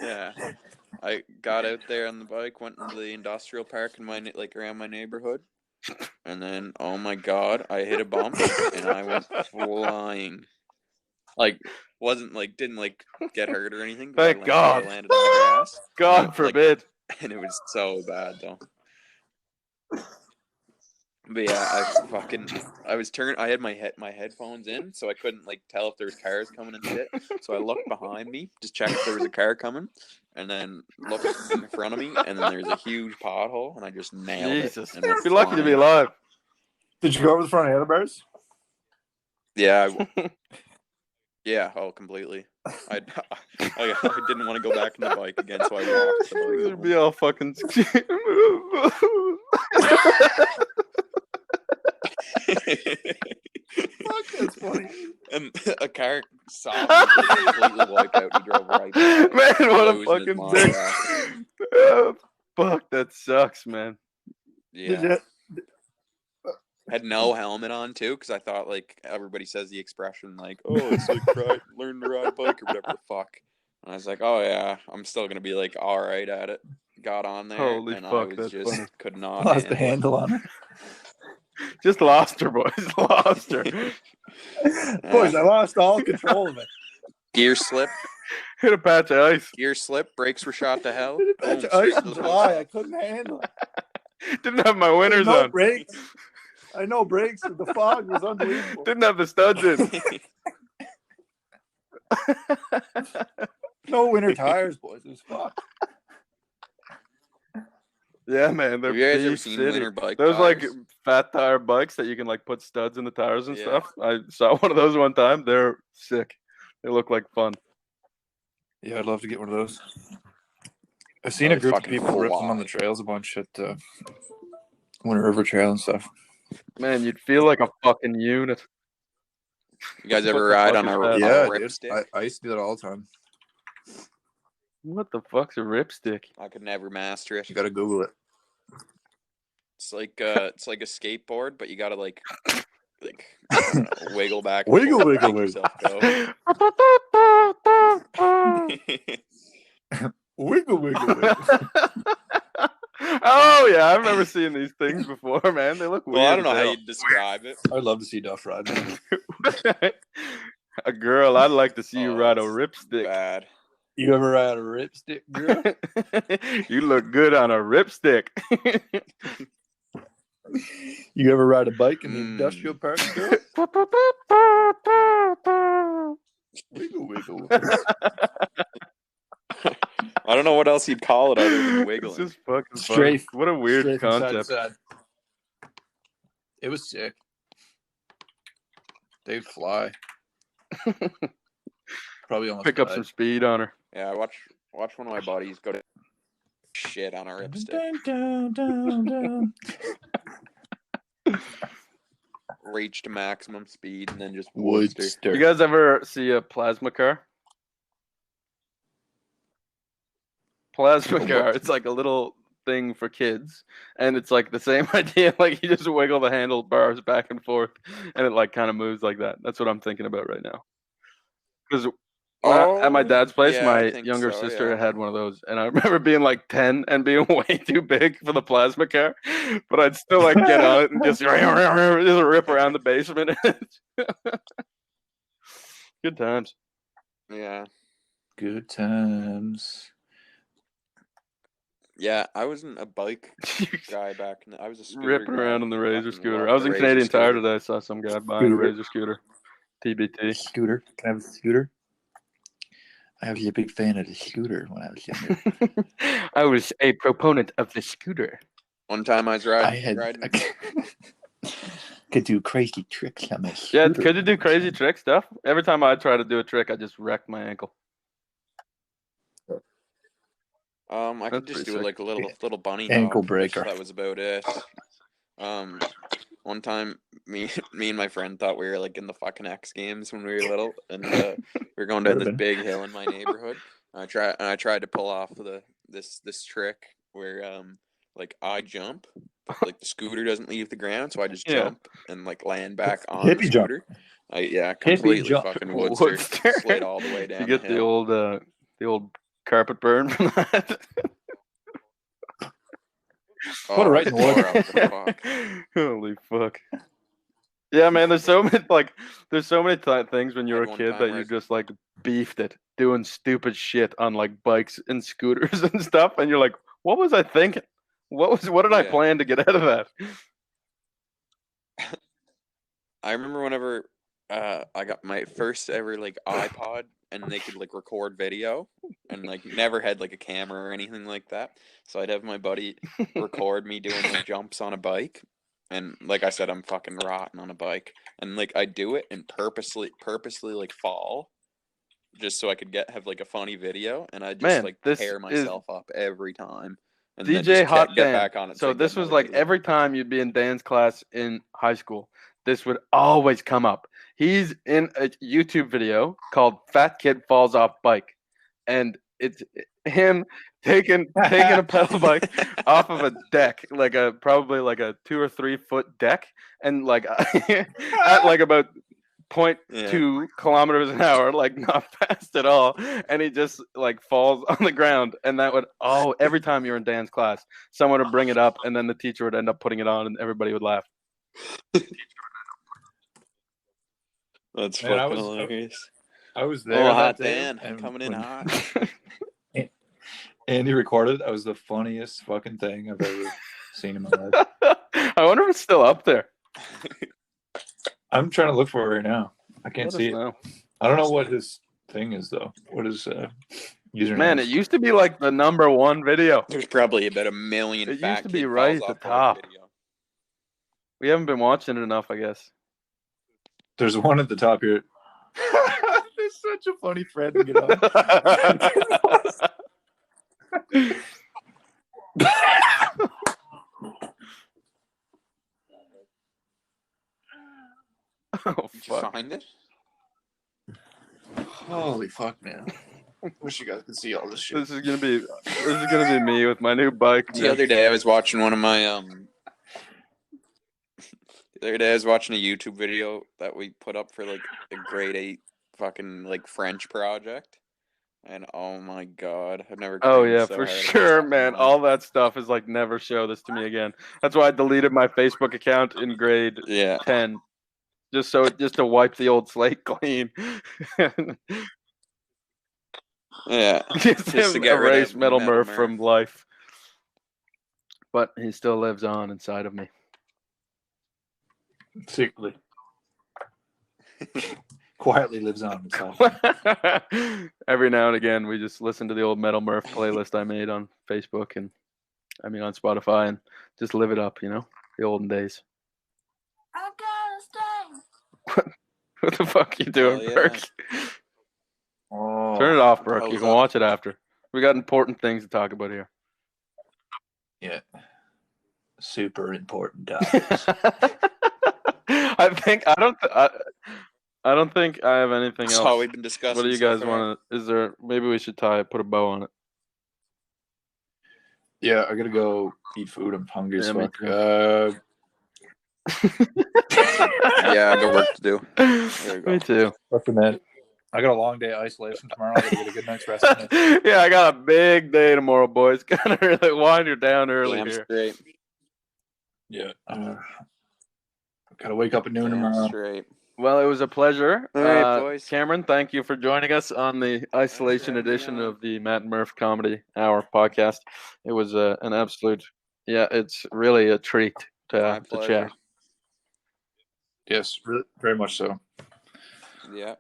Yeah, I got out there on the bike, went into the industrial park in my like around my neighborhood, and then oh my god, I hit a bump and I went flying. Like wasn't like didn't like get hurt or anything. Thank God. I landed on the grass. God forbid. And it was so bad though. But yeah, I had my headphones in, so I couldn't like tell if there was cars coming and shit. So I looked behind me, just checked if there was a car coming, and then looked in front of me, and then there's a huge pothole, and I just nailed Jesus. it. And Be lucky to be alive. Did you go over the front handlebars? Yeah. Yeah, oh, completely. I didn't want to go back on the bike again, so I walked the bike It'd home. be all fucking. Fuck, that's funny. And a car saw me completely wiped out and drove right by. Man, what a Losing his fucking mind, dick. yeah. Fuck, that sucks, man. Yeah. Did you? Had no helmet on too, because I thought like everybody says the expression like, "Oh, it's like learn to ride a bike or whatever the fuck." And I was like, "Oh yeah, I'm still gonna be like all right at it." Got on there, Holy and fuck, I was that's just funny. could not Lost the handle handle on it. Just lost her, boys. Lost her. Boys, I lost all control of it. Gear slip. Hit a patch of ice. Gear slip. Brakes were shot to hell. Hit a patch Boom, of ice straight in to the July. hotel. I couldn't handle it. Didn't have my winners no on. brakes. I know brakes, but the fog was unbelievable. Didn't have the studs in. No winter tires, boys. It was fucked. Yeah, man. They're Have you guys ever beef seen city. winter bike Those like tires? fat tire bikes that you can like put studs in the tires and Yeah. stuff. I saw one of those one time. They're sick. They look like fun. Yeah, I'd love to get one of those. I've seen a They group of fucking people rip them on the fly. trails a bunch at Winter River Trail and stuff. Man, you'd feel like a fucking unit. You guys What ever the ride fuck on is a, that? on Yeah, a rip dude. stick? I used to do that all the time. What the fuck's a ripstick? I could never master it. You gotta Google it. It's like a skateboard, but you gotta like I don't know, wiggle back. and Wiggle, forth to wiggle, make wiggle. yourself go. Wiggle, wiggle, wiggle. Oh yeah, I remember seeing these things before, man. They look weird. Well, I don't know as how hell. you'd describe it. I'd love to see Duff ride. A girl, I'd like to see you Oh, ride a it's ripstick. Bad. You ever ride a ripstick, girl? You look good on a ripstick. You ever ride a bike in the Mm. industrial park, girl? Wiggle, wiggle. I don't know what else you'd call it other than It's wiggling. just fucking Strafe. fun. What a weird Straight from side to concept. side. It was sick. They'd fly. Probably almost Pick up died. some speed on her. Yeah, watch one of my buddies go to shit on a ripstick. Down, down, down, down. Reach to maximum speed and then just Woodster. woodster. You guys ever see a plasma car? Plasma car. It's like a little thing for kids, and it's like the same idea. Like you just wiggle the handlebars back and forth, and it like kind of moves like that. That's what I'm thinking about right now. Because at my dad's place, yeah, I my think younger so, sister yeah. had one of those, and I remember being like 10 and being way too big for the plasma car, but I'd still like get on it and just rip around the basement. Good times. Yeah. Good times. Yeah, I wasn't a bike guy back in I was a scooter Ripping guy. around on the Razor Fucking scooter. loved I was the in Razor Canadian Tire scooter. today. I saw some guy buying a Scooter. Razor scooter. TBT. Scooter. Can I have a scooter? I was a big fan of the scooter when I was younger. I was a proponent of the scooter. One time I was riding. Could do crazy tricks on my scooter. Yeah, could you do crazy trick stuff? Every time I try to do a trick, I just wreck my ankle. I That's could just pretty do sick. like a little bunny Ankle hop. breaker. That was about it. One time me and my friend thought we were like in the fucking X Games when we were little, and we were going down this Would've big hill in my neighborhood. I tried to pull off this trick where like I jump, but like the scooter doesn't leave the ground, so I just Yeah. jump and like land back on Hippie the jump. scooter. Completely jump. fucking Woodster. woodster, slid all the way down. You get the the hill. old carpet burn from that. Put it right in the water. What the fuck? Holy fuck. Yeah, man. There's so many things when you're Had a one kid time that where you just like beefed it, doing stupid shit on like bikes and scooters and stuff, and you're like, what was I thinking? What did I Yeah. plan to get out of that? I remember whenever I got my first ever like iPod and they could like record video and like never had like a camera or anything like that. So I'd have my buddy record me doing like jumps on a bike. And like I said, I'm fucking rotten on a bike. And like I do it and purposely like fall just so I could have like a funny video. And I just Man, like this tear is myself up every time. And then DJ just Hot get Dan. back on it. So I this get was another like video. every time you'd be in Dan's class in high school, this would always come up. He's in a YouTube video called "Fat Kid Falls Off Bike," and it's him taking a pedal bike off of a deck, probably like a 2 or 3 foot deck, and like at like about 0.2 kilometers an hour, like not fast at all, and he just like falls on the ground. And that would every time you're in Dan's class, someone would bring it up, and then the teacher would end up putting it on, and everybody would laugh. That's Man, fucking hilarious. I was there Oh, that hot day, Dan and coming in when hot. Andy recorded. That was the funniest fucking thing I've ever seen in my life. I wonder if it's still up there. I'm trying to look for it right now. I can't Let us see it. know. I don't know what his thing is though. What is username? Man, it used to be like the #1 video. There's probably about a million. It fat used to be kid right falls at the off board top. video. We haven't been watching it enough, I guess. There's one at the top here. There's such a funny thread to get on. Oh, Did you fuck. find it? Holy fuck, man! Wish you guys could see all this shit. This is gonna be me with my new bike. The other day I was watching one of my The other day I was watching a YouTube video that we put up for like a grade 8 fucking like French project, and oh my god, I've never. Oh cringed yeah, so for hard. sure, man. All that stuff is like never show this to me again. That's why I deleted my Facebook account in grade Yeah. 10, just to wipe the old slate clean. Yeah. Just Just to him get rid erase of Metal Metal Murph Murph. from life. But he still lives on inside of me. Secretly, quietly lives on himself. Every now and again, we just listen to the old Metal Murph playlist I made on Facebook and on Spotify, and just live it up, the olden days. I gotta stay. What the fuck are you doing, Hell yeah. Burke? Oh, Turn it off, Burke. How's You can that? watch it after. We got important things to talk about here. yeah, super important. I don't think I have anything That's else. all we've been discussing. What do you so guys far. want to? Is there? Maybe we should put a bow on it. Yeah, I gotta go eat food. I'm hungry as Yeah, me fuck. too. Yeah, I got work to do. There you go. Me too. Fuck man. I got a long day of isolation tomorrow. I gotta get a good night's rest tonight. Yeah, I got a big day tomorrow, boys. Gotta really wind you down early Damn here. straight. Yeah. Gotta wake up at noon Damn tomorrow. straight. Well, it was a pleasure. All right, boys. Cameron, thank you for joining us on the isolation edition of the Matt and Murph Comedy Hour podcast. It was an absolute, it's really a treat My to pleasure. chat. Yes, very much so. Yeah.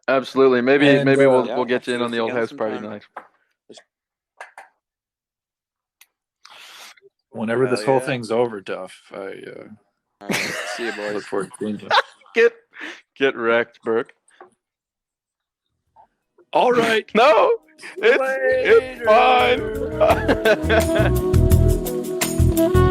Absolutely. Maybe And, we'll get you in do on this the old again house party sometime. night. Whenever this Hell whole yeah. thing's over, Duff, I All right. See you, look boys. forward to seeing you. Get wrecked, Burke. All right. No, it's fine.